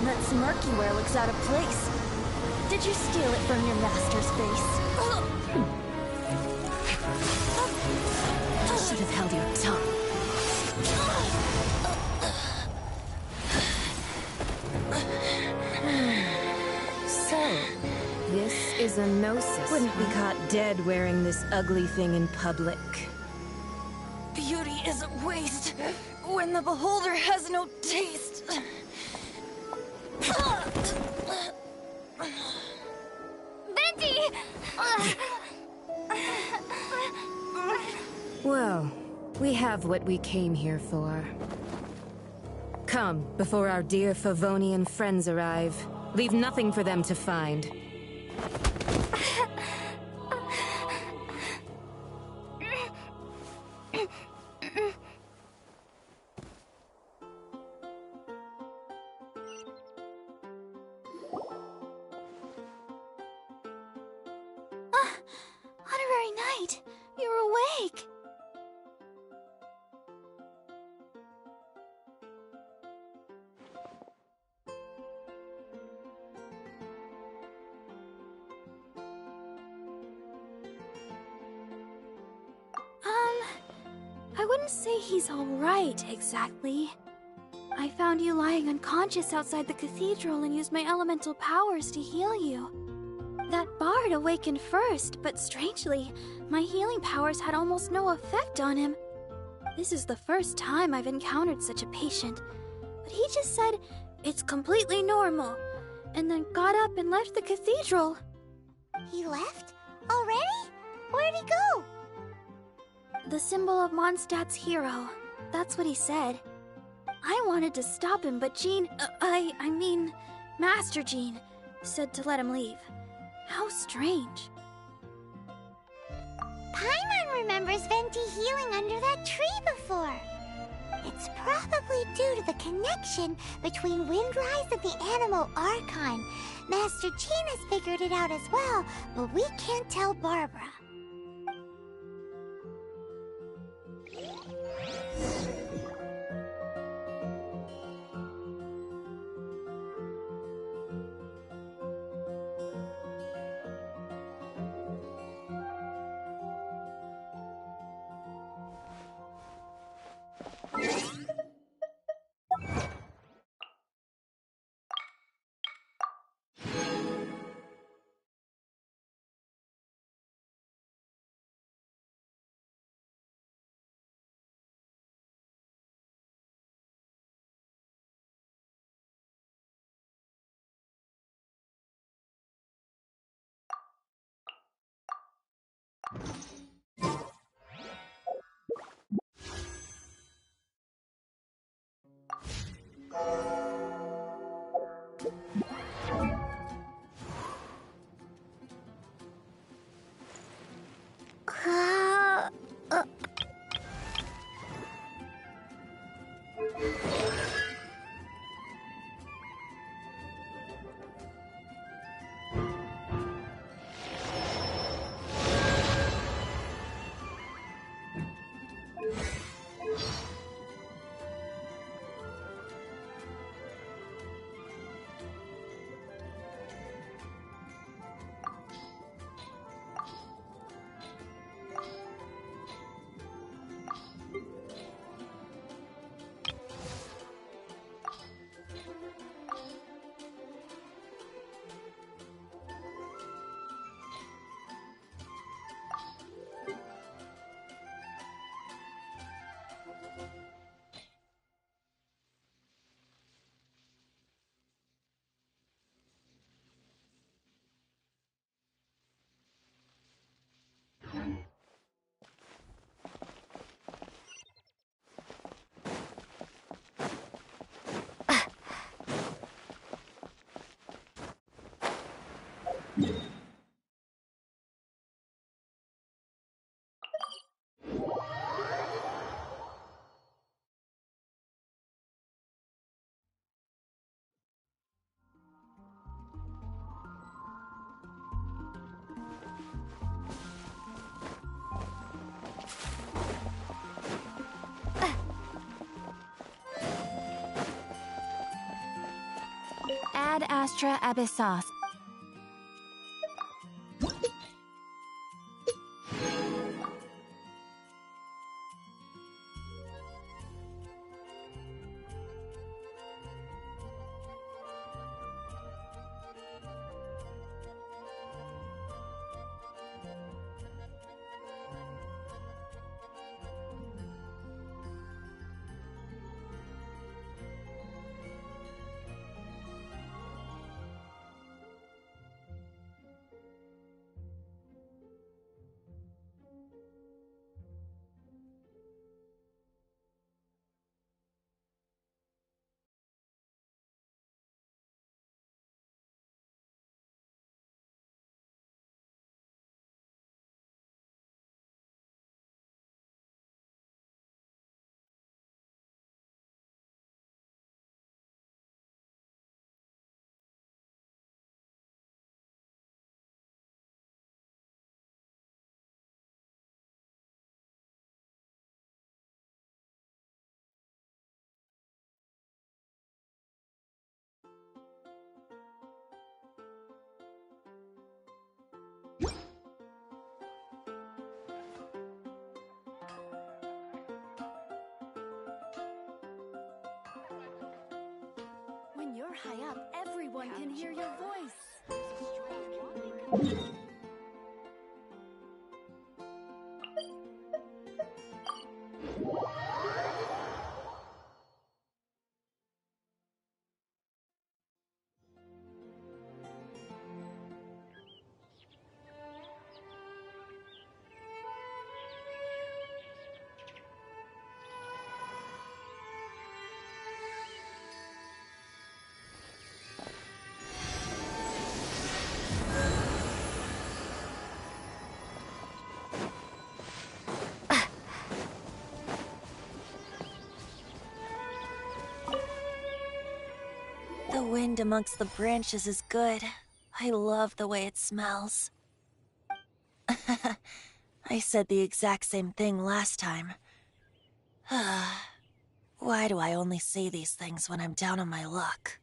That smirky wear looks out of place. Did you steal it from your master's face? You should have held your tongue. So, this is a gnosis. Wouldn't be caught dead wearing this ugly thing in public. Beauty isn't waste when the beholder has no taste. Venti! Well, we have what we came here for. Come, before our dear Favonian friends arrive. Leave nothing for them to find. Honorary Knight, you're awake! wouldn't say he's alright, exactly. I found you lying unconscious outside the cathedral and used my elemental powers to heal you. That bard awakened first, but strangely, my healing powers had almost no effect on him. This is the first time I've encountered such a patient, but he just said it's completely normal, and then got up and left the cathedral. He left? Already? Where'd he go? The symbol of Mondstadt's hero. That's what he said. I wanted to stop him, but I mean, Master Jean, said to let him leave. How strange. Paimon remembers Venti healing under that tree before. It's probably due to the connection between Windrise and the Animal Archon. Master Jean has figured it out as well, but we can't tell Barbara. Ad Astra Abyssos. You're high up. Everyone can hear your voice. The wind amongst the branches is good. I love the way it smells. I said the exact same thing last time. Why do I only say these things when I'm down on my luck?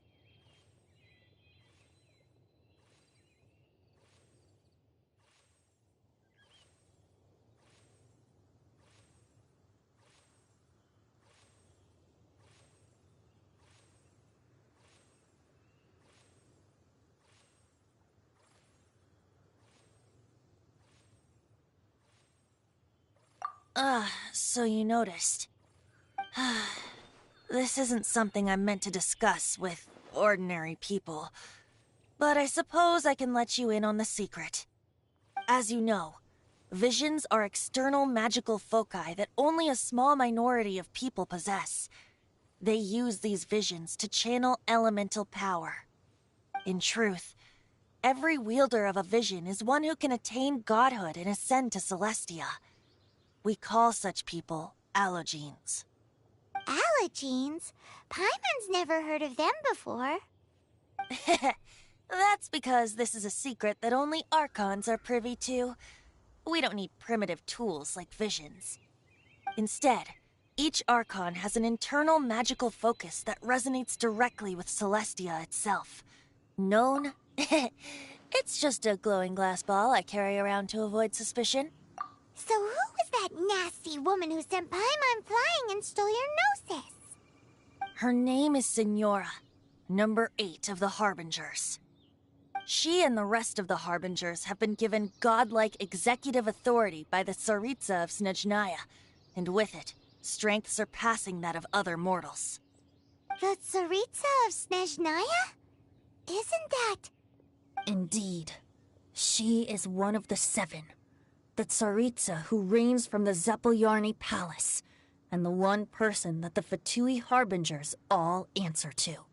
So you noticed. This isn't something I'm meant to discuss with ordinary people, but I suppose I can let you in on the secret. As you know, visions are external magical foci that only a small minority of people possess. They use these visions to channel elemental power. In truth, every wielder of a vision is one who can attain godhood and ascend to Celestia. We call such people allogenes. Allogenes? Paimon's never heard of them before. That's because this is a secret that only Archons are privy to. We don't need primitive tools like visions. Instead, each Archon has an internal magical focus that resonates directly with Celestia itself. Known? It's just a glowing glass ball I carry around to avoid suspicion. So who was that nasty woman who sent Paimon flying and stole your Gnosis? Her name is Signora, number 8 of the Harbingers. She and the rest of the Harbingers have been given godlike executive authority by the Tsaritsa of Snezhnaya, and with it, strength surpassing that of other mortals. The Tsaritsa of Snezhnaya? Isn't that... Indeed. She is one of the 7. The Tsaritsa who reigns from the Zeppeljárny Palace, and the one person that the Fatui Harbingers all answer to.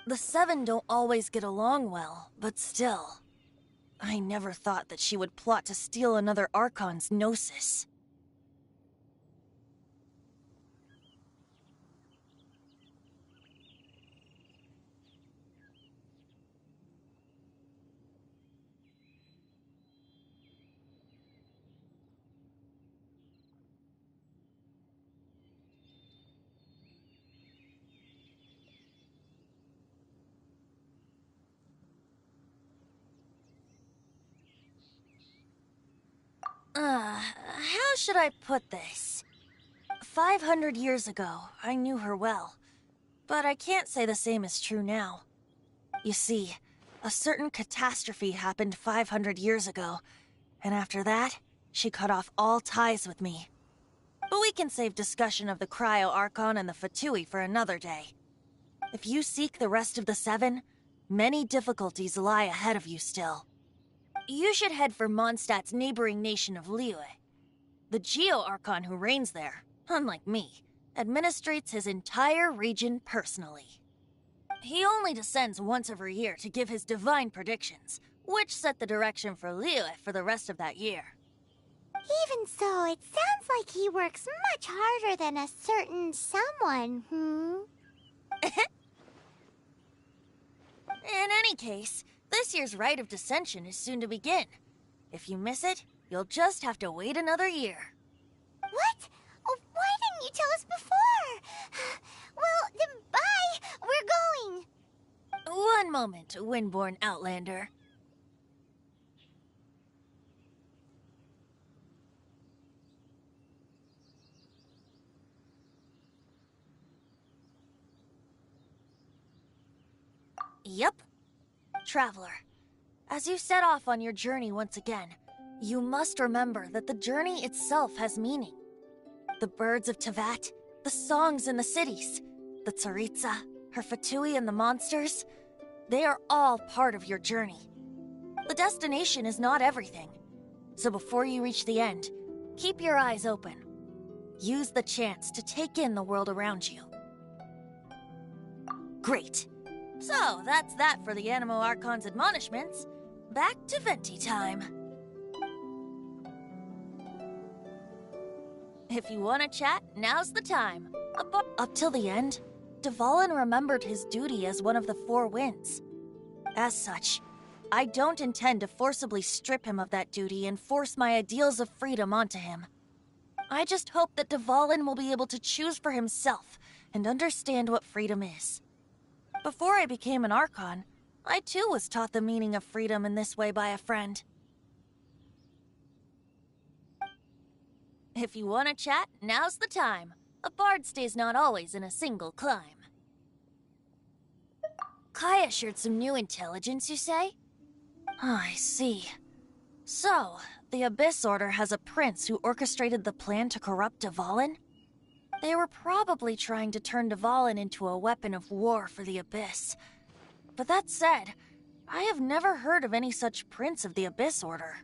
The 7 don't always get along well, but still. I never thought that she would plot to steal another Archon's Gnosis. How should I put this? 500 years ago, I knew her well. But I can't say the same is true now. You see, a certain catastrophe happened 500 years ago, and after that, she cut off all ties with me. But we can save discussion of the Cryo Archon and the Fatui for another day. If you seek the rest of the 7, many difficulties lie ahead of you still. You should head for Mondstadt's neighboring nation of Liyue. The Geo-Archon who reigns there, unlike me, administrates his entire region personally. He only descends once every year to give his divine predictions, which set the direction for Liyue for the rest of that year. Even so, it sounds like he works much harder than a certain someone, In any case, this year's Rite of Descension is soon to begin. If you miss it, you'll just have to wait another year. What? Oh, why didn't you tell us before? Well, then bye! We're going! One moment, Windborn Outlander. Yep. Traveler, as you set off on your journey once again, you must remember that the journey itself has meaning. The birds of Tevat, the songs in the cities, the Tsaritsa, her Fatui and the monsters, they are all part of your journey. The destination is not everything, so before you reach the end, keep your eyes open. Use the chance to take in the world around you. Great. So, that's that for the Animo Archon's admonishments. Back to Venti time. If you want to chat, now's the time. Up till the end, Dvalin remembered his duty as one of the Four Winds. As such, I don't intend to forcibly strip him of that duty and force my ideals of freedom onto him. I just hope that Dvalin will be able to choose for himself and understand what freedom is. Before I became an Archon, I too was taught the meaning of freedom in this way by a friend. If you want to chat, now's the time. A bard stays not always in a single climb. Kaya shared some new intelligence, you say? I see. So, the Abyss Order has a prince who orchestrated the plan to corrupt Dvalin? They were probably trying to turn Dvalin into a weapon of war for the Abyss. But that said, I have never heard of any such prince of the Abyss Order.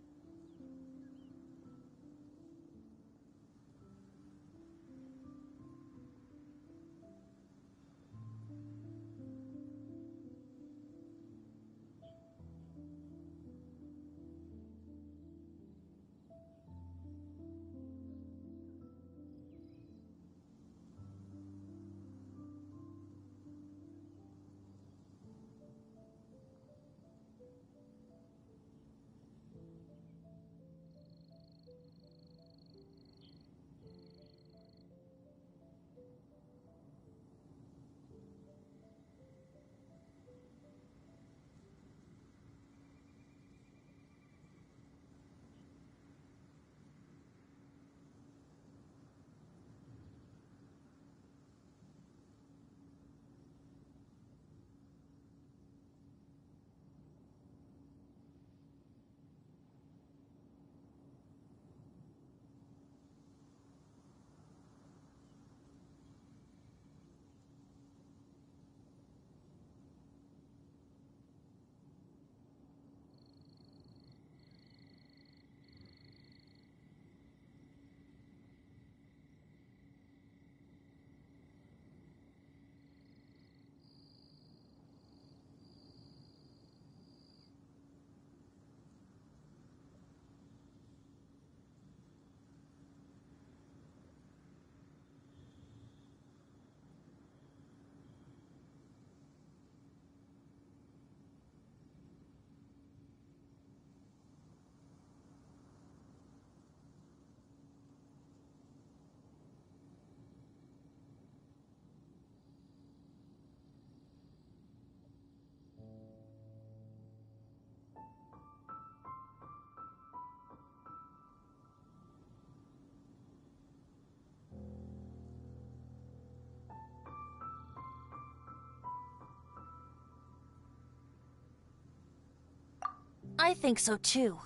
I think so too.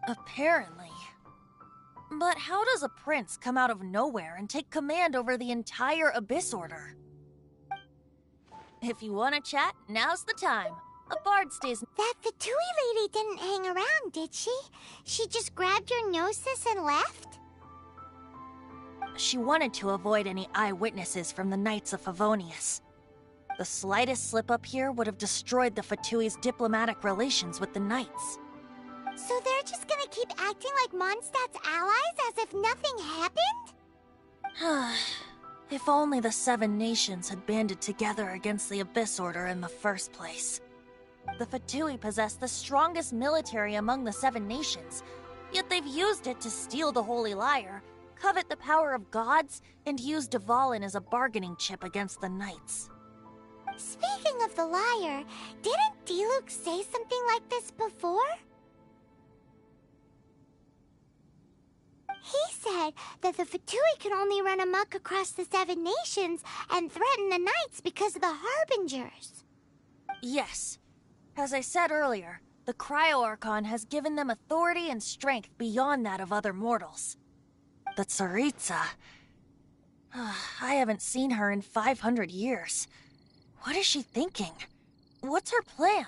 Apparently. But how does a prince come out of nowhere and take command over the entire Abyss Order? If you want to chat, now's the time. A bard stays— That Fatui lady didn't hang around, did she? She just grabbed your gnosis and left? She wanted to avoid any eyewitnesses from the Knights of Favonius. The slightest slip-up here would have destroyed the Fatui's diplomatic relations with the Knights. So they're just gonna keep acting like Mondstadt's allies as if nothing happened? If only the Seven Nations had banded together against the Abyss Order in the first place. The Fatui possess the strongest military among the Seven Nations, yet they've used it to steal the Holy Lyre, covet the power of gods, and use Dvalin as a bargaining chip against the Knights. Speaking of the lyre, didn't Diluc say something like this before? He said that the Fatui could only run amok across the Seven Nations and threaten the Knights because of the Harbingers. Yes. As I said earlier, the Cryo-Archon has given them authority and strength beyond that of other mortals. The Tsaritsa... I haven't seen her in 500 years. What is she thinking? What's her plan?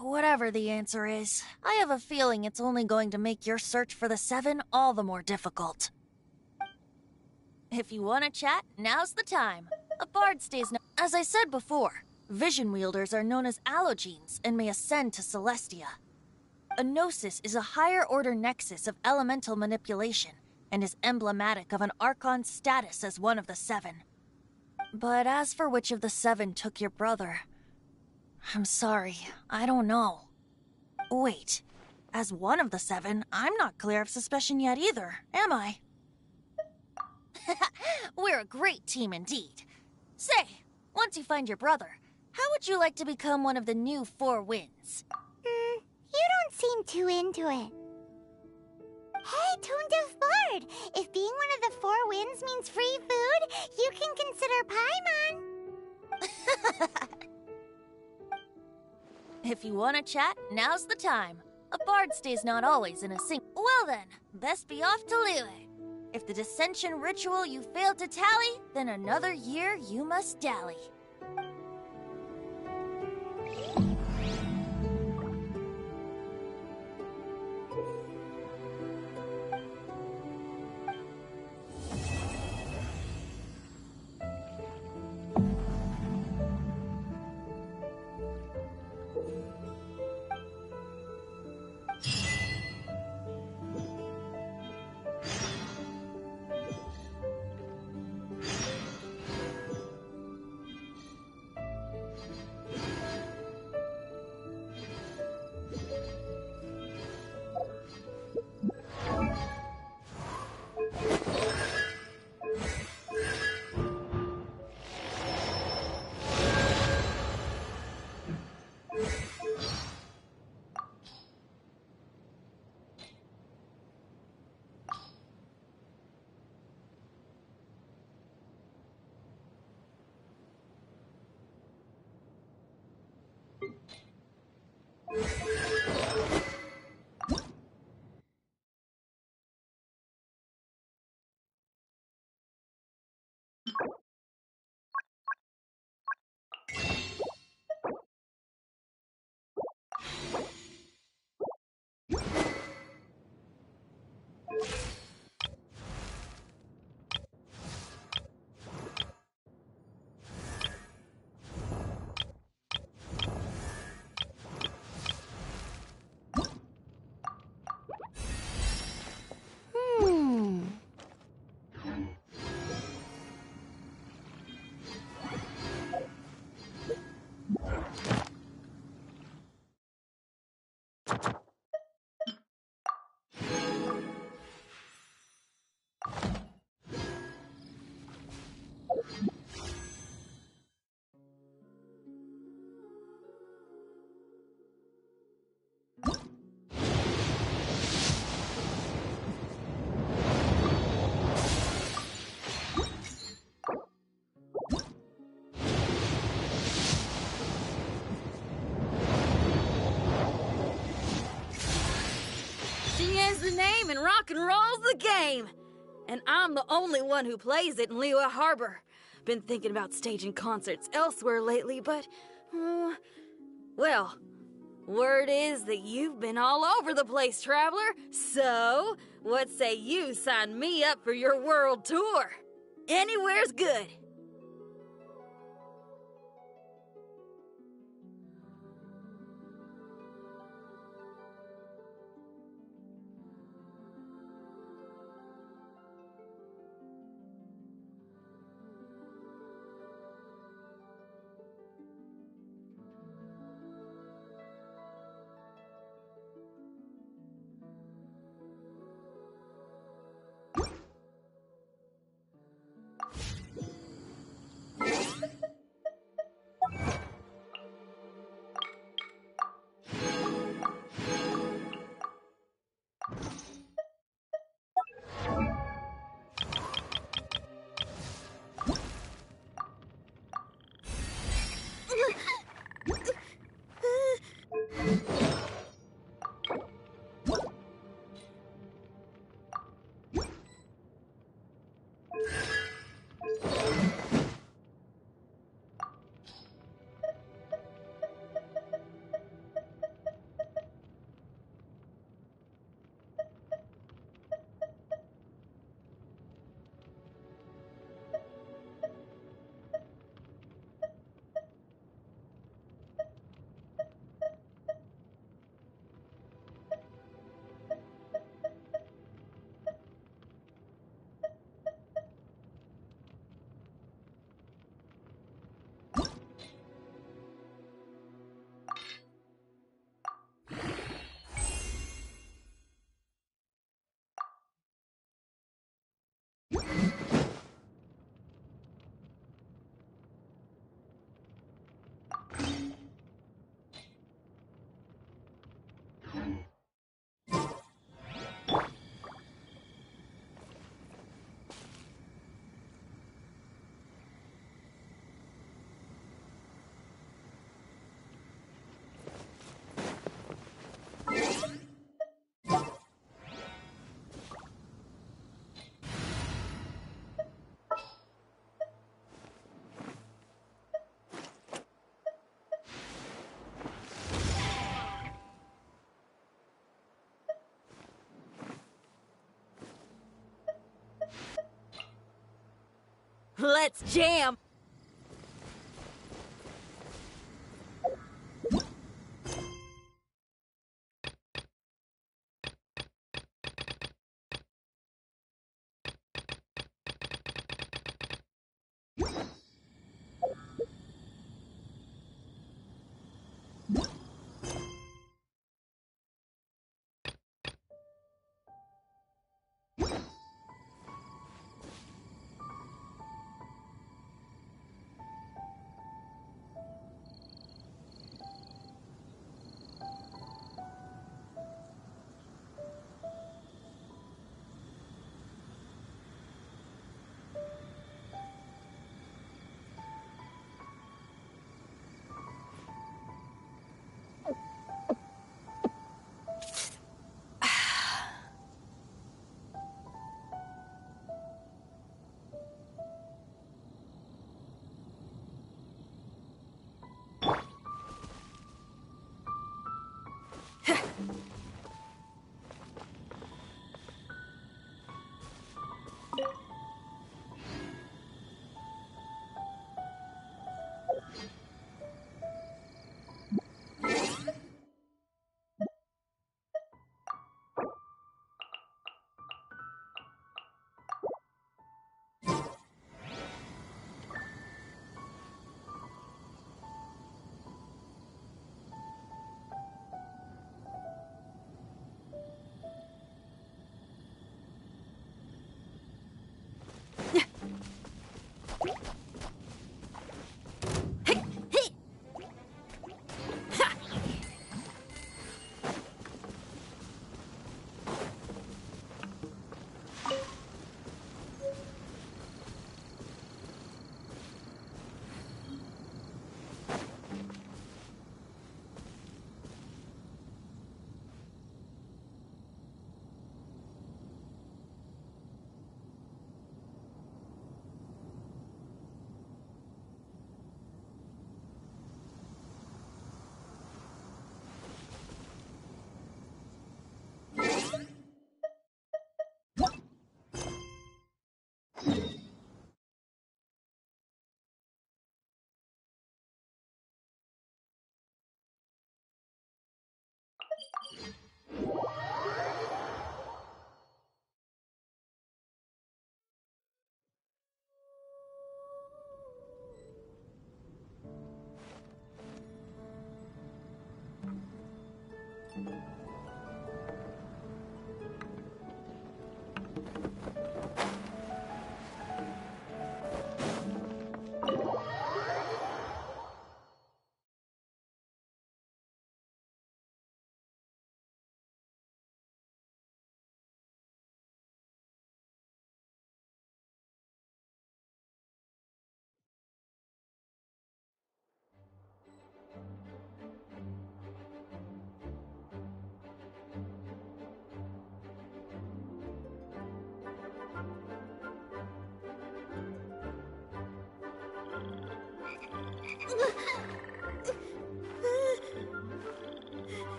Whatever the answer is, I have a feeling it's only going to make your search for the Seven all the more difficult. If you want to chat, now's the time. A bard stays As I said before, vision wielders are known as allogenes and may ascend to Celestia. A gnosis is a higher-order nexus of elemental manipulation and is emblematic of an Archon's status as one of the Seven. But as for which of the Seven took your brother... I'm sorry, I don't know. Wait, as one of the Seven, I'm not clear of suspicion yet either, am I? We're a great team indeed. Say, once you find your brother, how would you like to become one of the new Four Winds? You don't seem too into it. Hey, Tone-Deaf Bard! If being one of the Four Winds means free food, you can consider Paimon. If you want to chat, now's the time. A bard stays not always in a sing. Well then, best be off to Liyue. If the dissension ritual you failed to tally, then another year you must dally. The name and rock and roll's the game. And I'm the only one who plays it in Liyue Harbor. Been thinking about staging concerts elsewhere lately, but... well, word is that you've been all over the place, traveler. So, what say you sign me up for your world tour? Anywhere's good. Let's jam!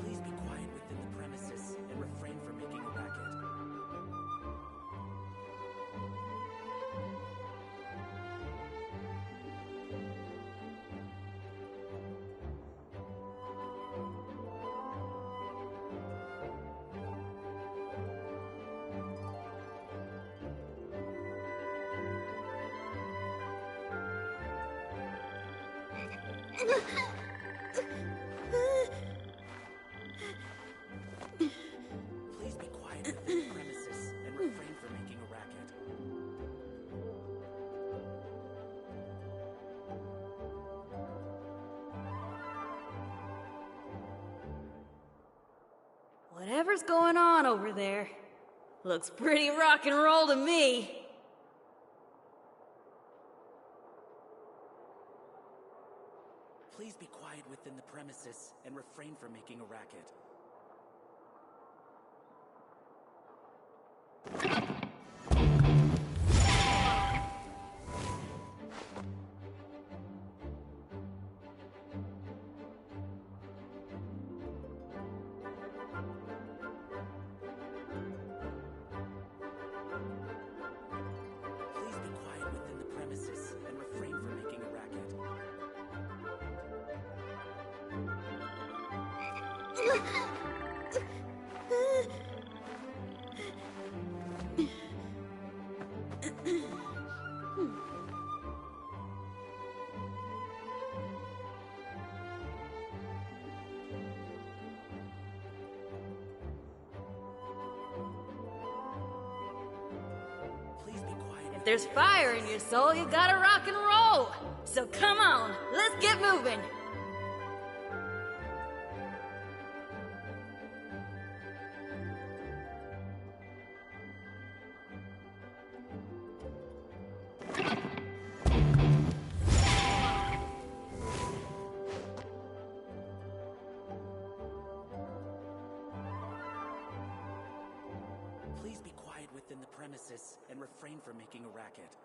Please be quiet within the premises and refrain from making a racket. Please be quiet within the premises and refrain from making a racket. Whatever's going on over there, looks pretty rock and roll to me. Please be quiet within the premises and refrain from making a racket. If there's fire in your soul, you gotta rock and roll. So come on, let's get moving. Please be quiet within the premises and refrain from making a racket.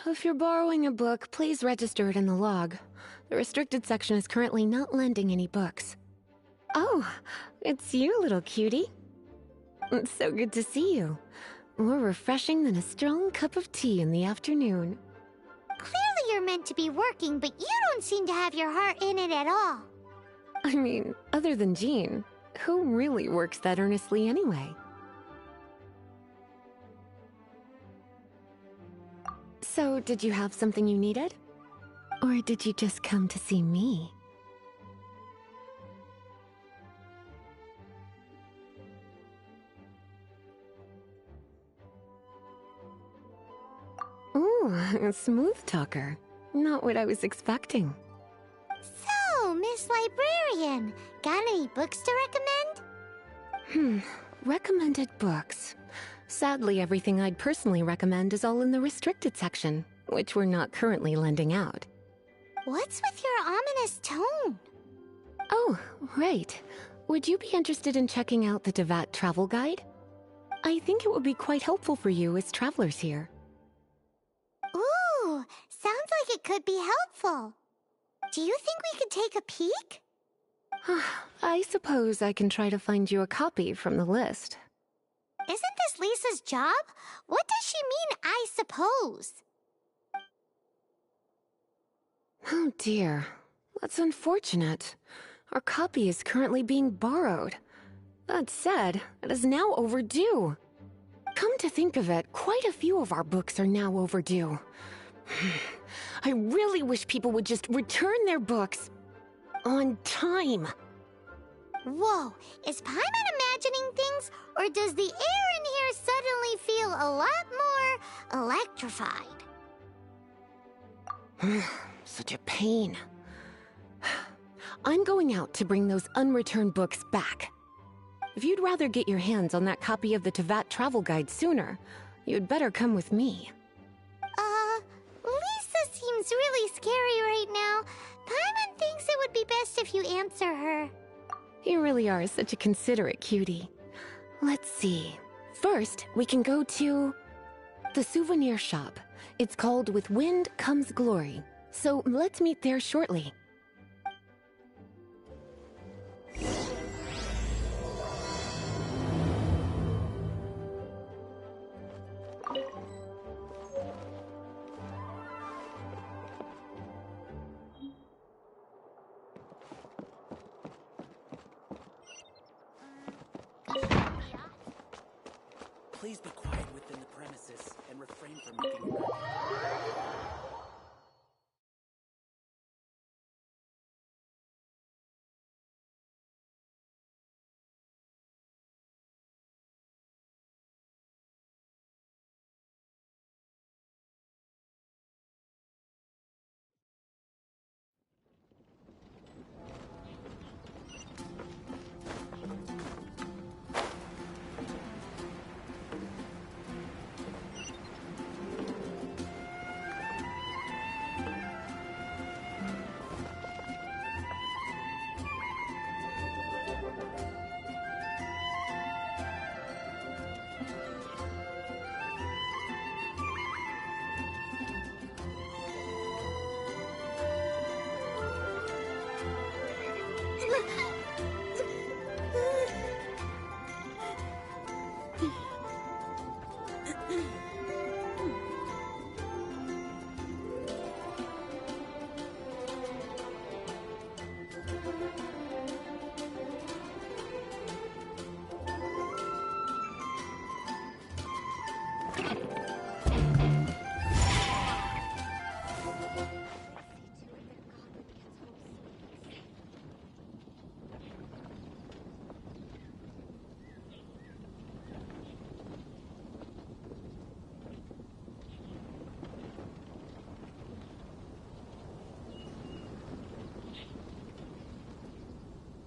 If you're borrowing a book, please register it in the log. The restricted section is currently not lending any books. Oh, it's you, little cutie. It's so good to see you. More refreshing than a strong cup of tea in the afternoon. Clearly you're meant to be working, but you don't seem to have your heart in it at all. I mean, other than Jean, who really works that earnestly anyway? So, did you have something you needed? Or did you just come to see me? A smooth talker. Not what I was expecting. So, Miss Librarian, got any books to recommend? Recommended books. Sadly, everything I'd personally recommend is all in the restricted section, which we're not currently lending out. What's with your ominous tone? Oh, right. Would you be interested in checking out the Devat travel guide? I think it would be quite helpful for you as travelers here. Ooh, sounds like it could be helpful. Do you think we could take a peek? I suppose I can try to find you a copy from the list. Isn't this Lisa's job? What does she mean, I suppose? Oh dear. That's unfortunate. Our copy is currently being borrowed. That said, it is now overdue. Come to think of it, quite a few of our books are now overdue. I really wish people would just return their books on time. Whoa, is Paimon imagining things, or does the air in here suddenly feel a lot more electrified? Such a pain. I'm going out to bring those unreturned books back. If you'd rather get your hands on that copy of the Tevat travel guide sooner, you'd better come with me. Lisa seems really scary right now. Paimon thinks it would be best if you answer her. You really are such a considerate cutie. Let's see. First, we can go to the souvenir shop. It's called With Wind Comes Glory. So let's meet there shortly. Please be quiet within the premises and refrain from making a racket.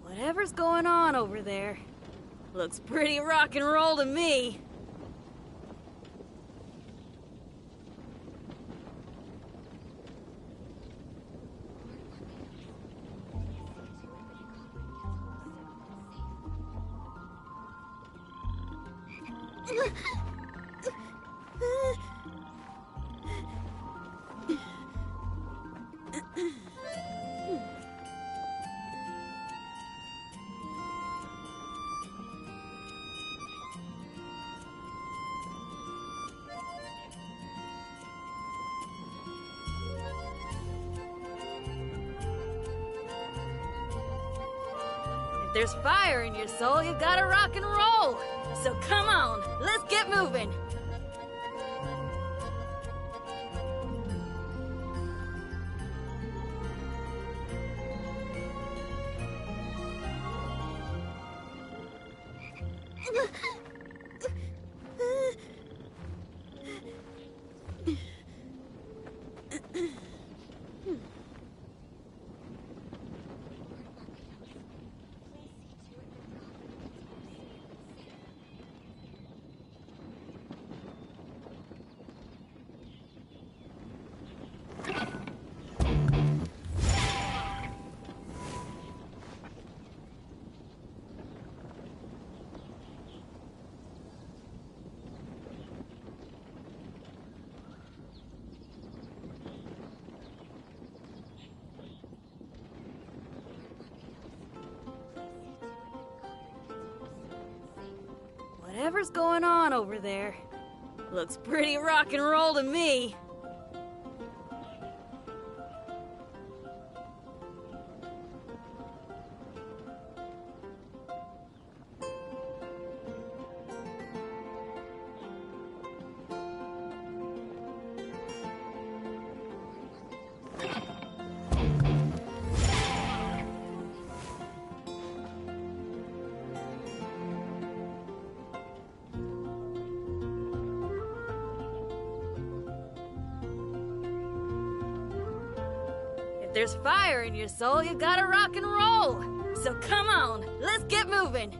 Whatever's going on over there, looks pretty rock and roll to me. If there's fire in your soul, you've got to rock and roll. So come on, let's get moving. Whatever's going on over there. Looks pretty rock and roll to me. If there's fire in your soul, you gotta rock and roll. So come on, let's get moving.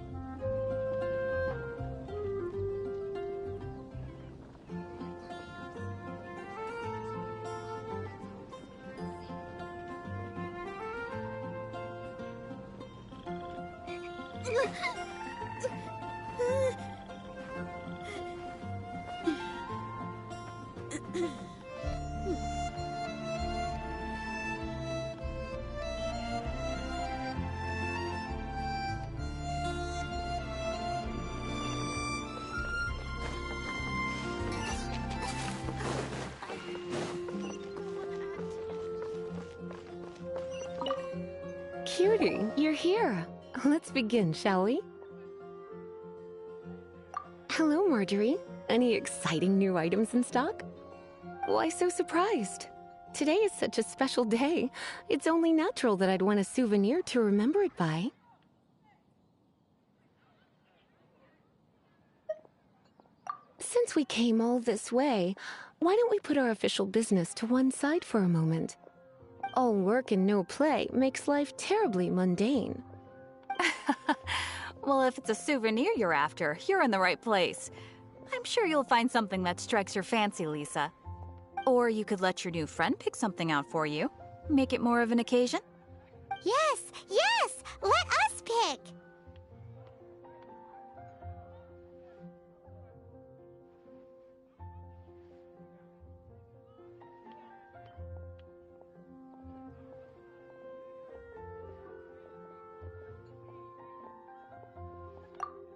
Cutie, you're here. Let's begin, shall we? Hello, Marjorie. Any exciting new items in stock? Why so surprised? Today is such a special day. It's only natural that I'd want a souvenir to remember it by. Since we came all this way, why don't we put our official business to one side for a moment? All work and no play makes life terribly mundane. Well, if it's a souvenir you're after, you're in the right place. I'm sure you'll find something that strikes your fancy, Lisa. Or you could let your new friend pick something out for you. Make it more of an occasion. Yes, yes! Let us pick!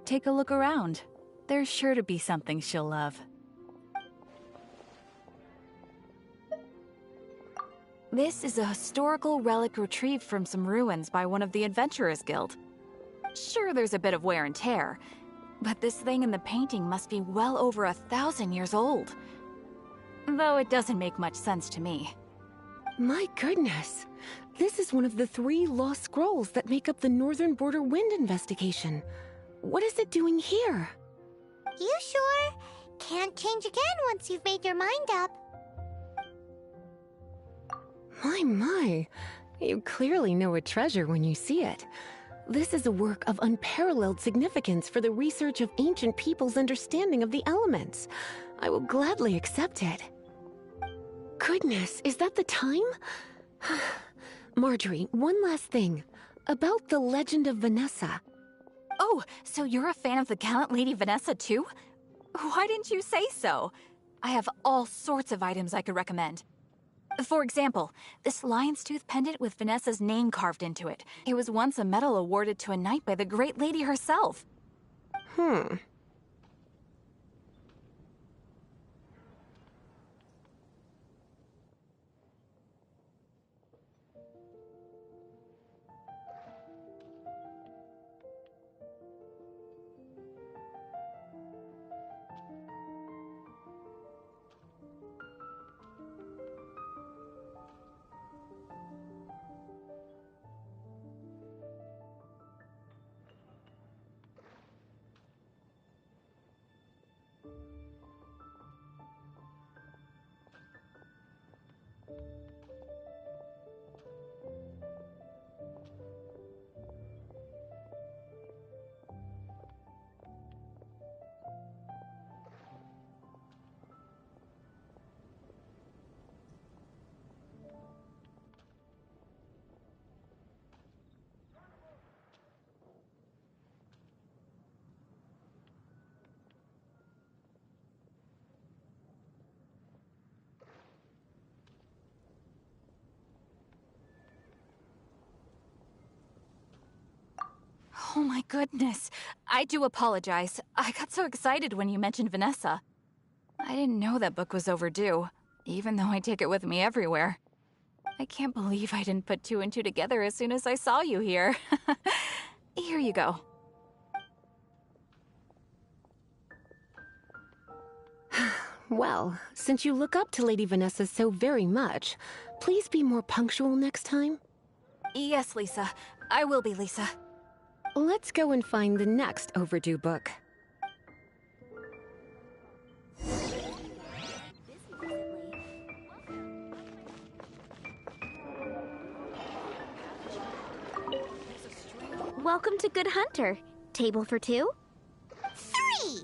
Take a look around. There's sure to be something she'll love. This is a historical relic retrieved from some ruins by one of the Adventurers Guild. Sure, there's a bit of wear and tear, but this thing in the painting must be well over 1,000 years old. Though it doesn't make much sense to me. My goodness! This is one of the 3 lost scrolls that make up the Northern Border Wind investigation. What is it doing here? You sure? Can't change again once you've made your mind up. My. You clearly know a treasure when you see it. This is a work of unparalleled significance for the research of ancient people's understanding of the elements. I will gladly accept it. Goodness, is that the time? Marjorie, one last thing. About the legend of Vanessa. Oh, so you're a fan of the gallant Lady Vanessa too? Why didn't you say so? I have all sorts of items I could recommend. For example, this lion's tooth pendant with Vanessa's name carved into it. It was once a medal awarded to a knight by the great lady herself. my goodness. I do apologize. I got so excited when you mentioned Vanessa. I didn't know that book was overdue, even though I take it with me everywhere. I can't believe I didn't put two and two together as soon as I saw you here. Here you go. Well, since you look up to Lady Vanessa so very much, please be more punctual next time. Yes, Lisa. I will be, Lisa. Let's go and find the next overdue book. Welcome to Good Hunter. Table for two? 3!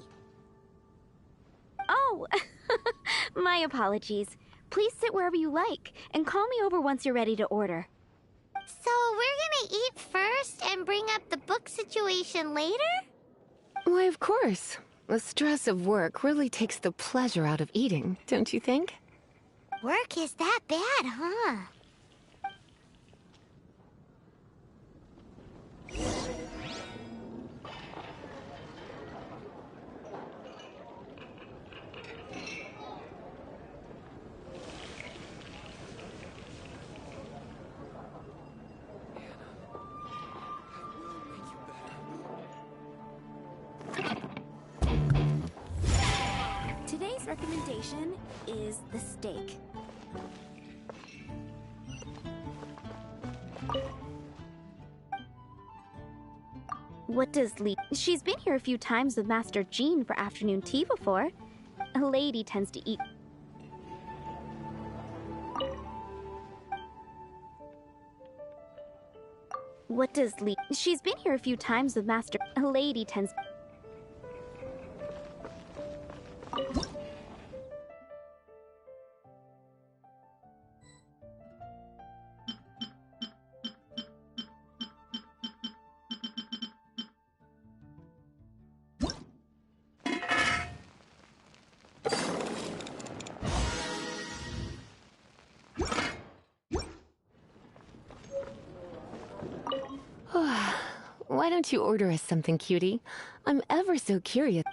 Oh, my apologies. Please sit wherever you like, and call me over once you're ready to order. So we're gonna eat first and bring up the book situation later? Why, of course. The stress of work really takes the pleasure out of eating, don't you think? Work is that bad, huh? Today's recommendation is the steak. What does She's been here a few times with Master Jean for afternoon tea before. A lady tends to eat. What does She's been here a few times with Master. A lady tends. Why don't you order us something, cutie? I'm ever so curious.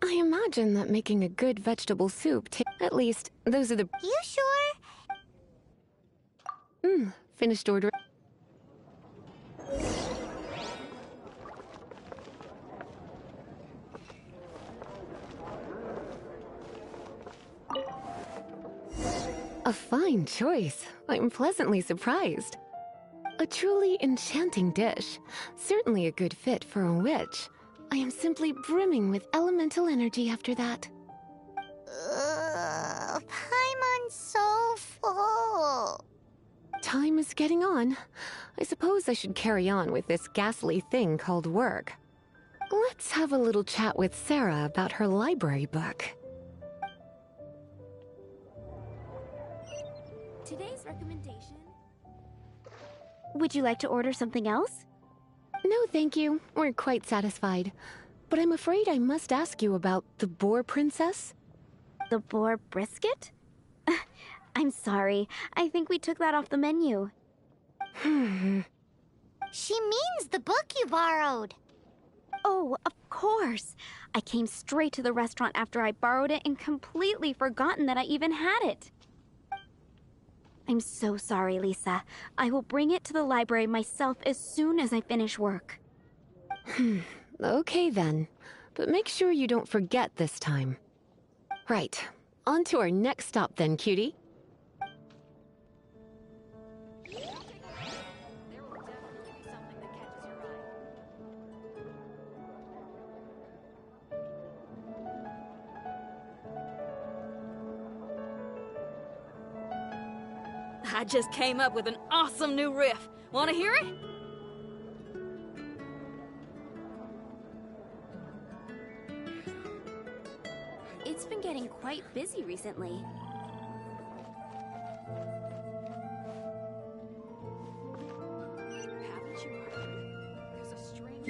I imagine that making a good vegetable soup at least, those are the— You sure? Finished ordering. A fine choice. I'm pleasantly surprised. A truly enchanting dish. Certainly a good fit for a witch. I am simply brimming with elemental energy after that. Paimon's so full. Time is getting on. I suppose I should carry on with this ghastly thing called work. Let's have a little chat with Sarah about her library book. Today's recommendation. Would you like to order something else? No, thank you. We're quite satisfied. But I'm afraid I must ask you about the boar princess. The boar brisket? I'm sorry. I think we took that off the menu. She means the book you borrowed. Oh, of course. I came straight to the restaurant after I borrowed it and completely forgotten that I even had it. I'm so sorry, Lisa. I will bring it to the library myself as soon as I finish work. Okay then. But make sure you don't forget this time. Right. On to our next stop then, cutie. I just came up with an awesome new riff. Want to hear it? It's been getting quite busy recently. Haven't you heard? There's a strange...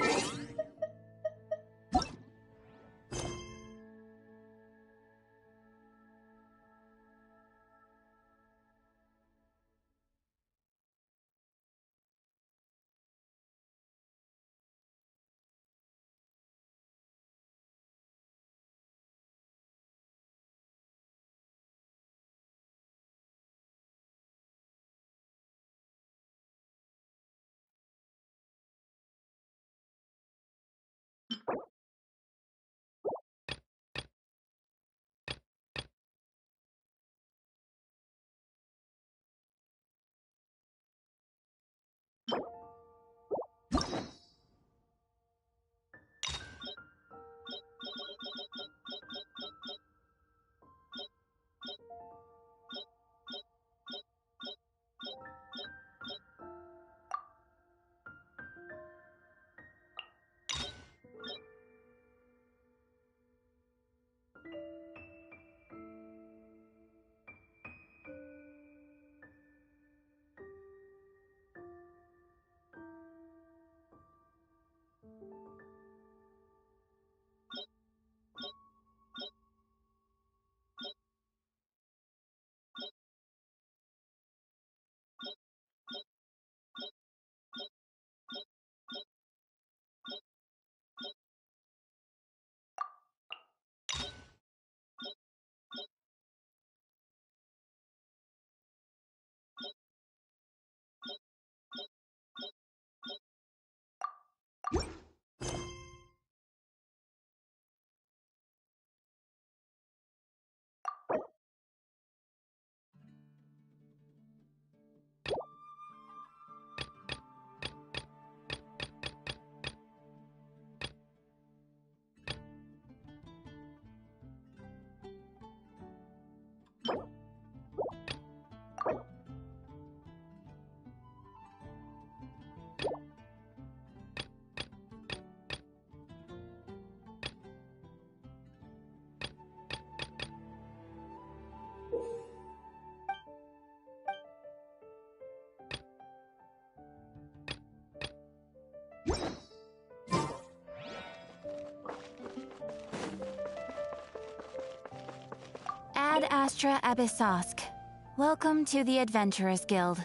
Ad Astra Abyssosk. Welcome to the Adventurers Guild.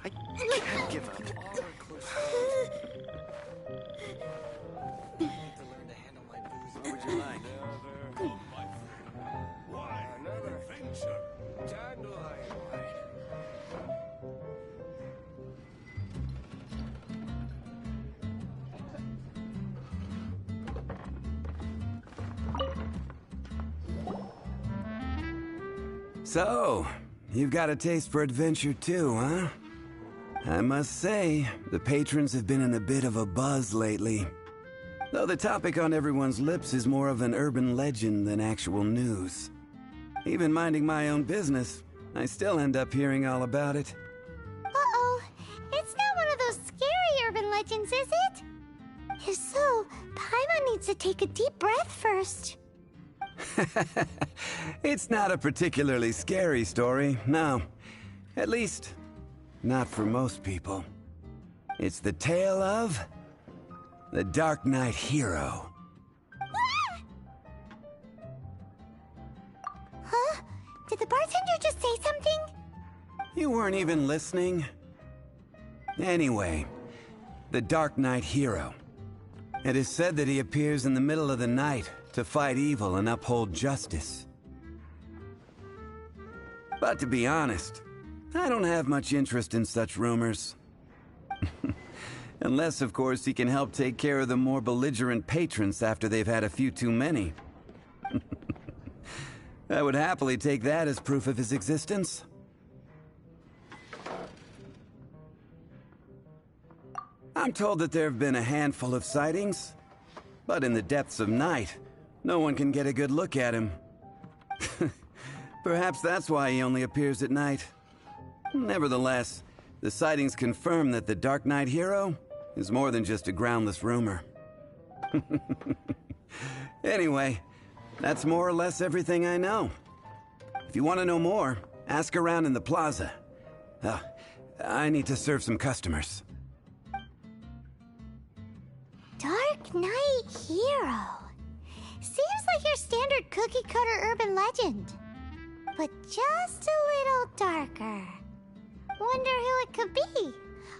I can't give up. I need to learn to handle my booze. What would you like? Never, my friend. Why? Another adventure. Dandelion light. So, you've got a taste for adventure too, huh? I must say, the patrons have been in a bit of a buzz lately. Though the topic on everyone's lips is more of an urban legend than actual news. Even minding my own business, I still end up hearing all about it. Uh-oh. It's not one of those scary urban legends, is it? If so, Paimon needs to take a deep breath first. It's not a particularly scary story, no. At least, not for most people. It's the tale of the Dark Knight Hero. Huh? Did the bartender just say something? You weren't even listening? Anyway, the Dark Knight Hero. It is said that he appears in the middle of the night to fight evil and uphold justice. But to be honest, I don't have much interest in such rumors. Unless, of course, he can help take care of the more belligerent patrons after they've had a few too many. I would happily take that as proof of his existence. I'm told that there have been a handful of sightings, but in the depths of night, no one can get a good look at him. Perhaps that's why he only appears at night. Nevertheless, the sightings confirm that the Dark Knight Hero is more than just a groundless rumor. Anyway, that's more or less everything I know. If you want to know more, ask around in the plaza. I need to serve some customers. Dark Knight Hero. Seems like your standard cookie-cutter urban legend. But just a little darker. Wonder who it could be.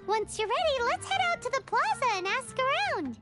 Once you're ready, let's head out to the plaza and ask around.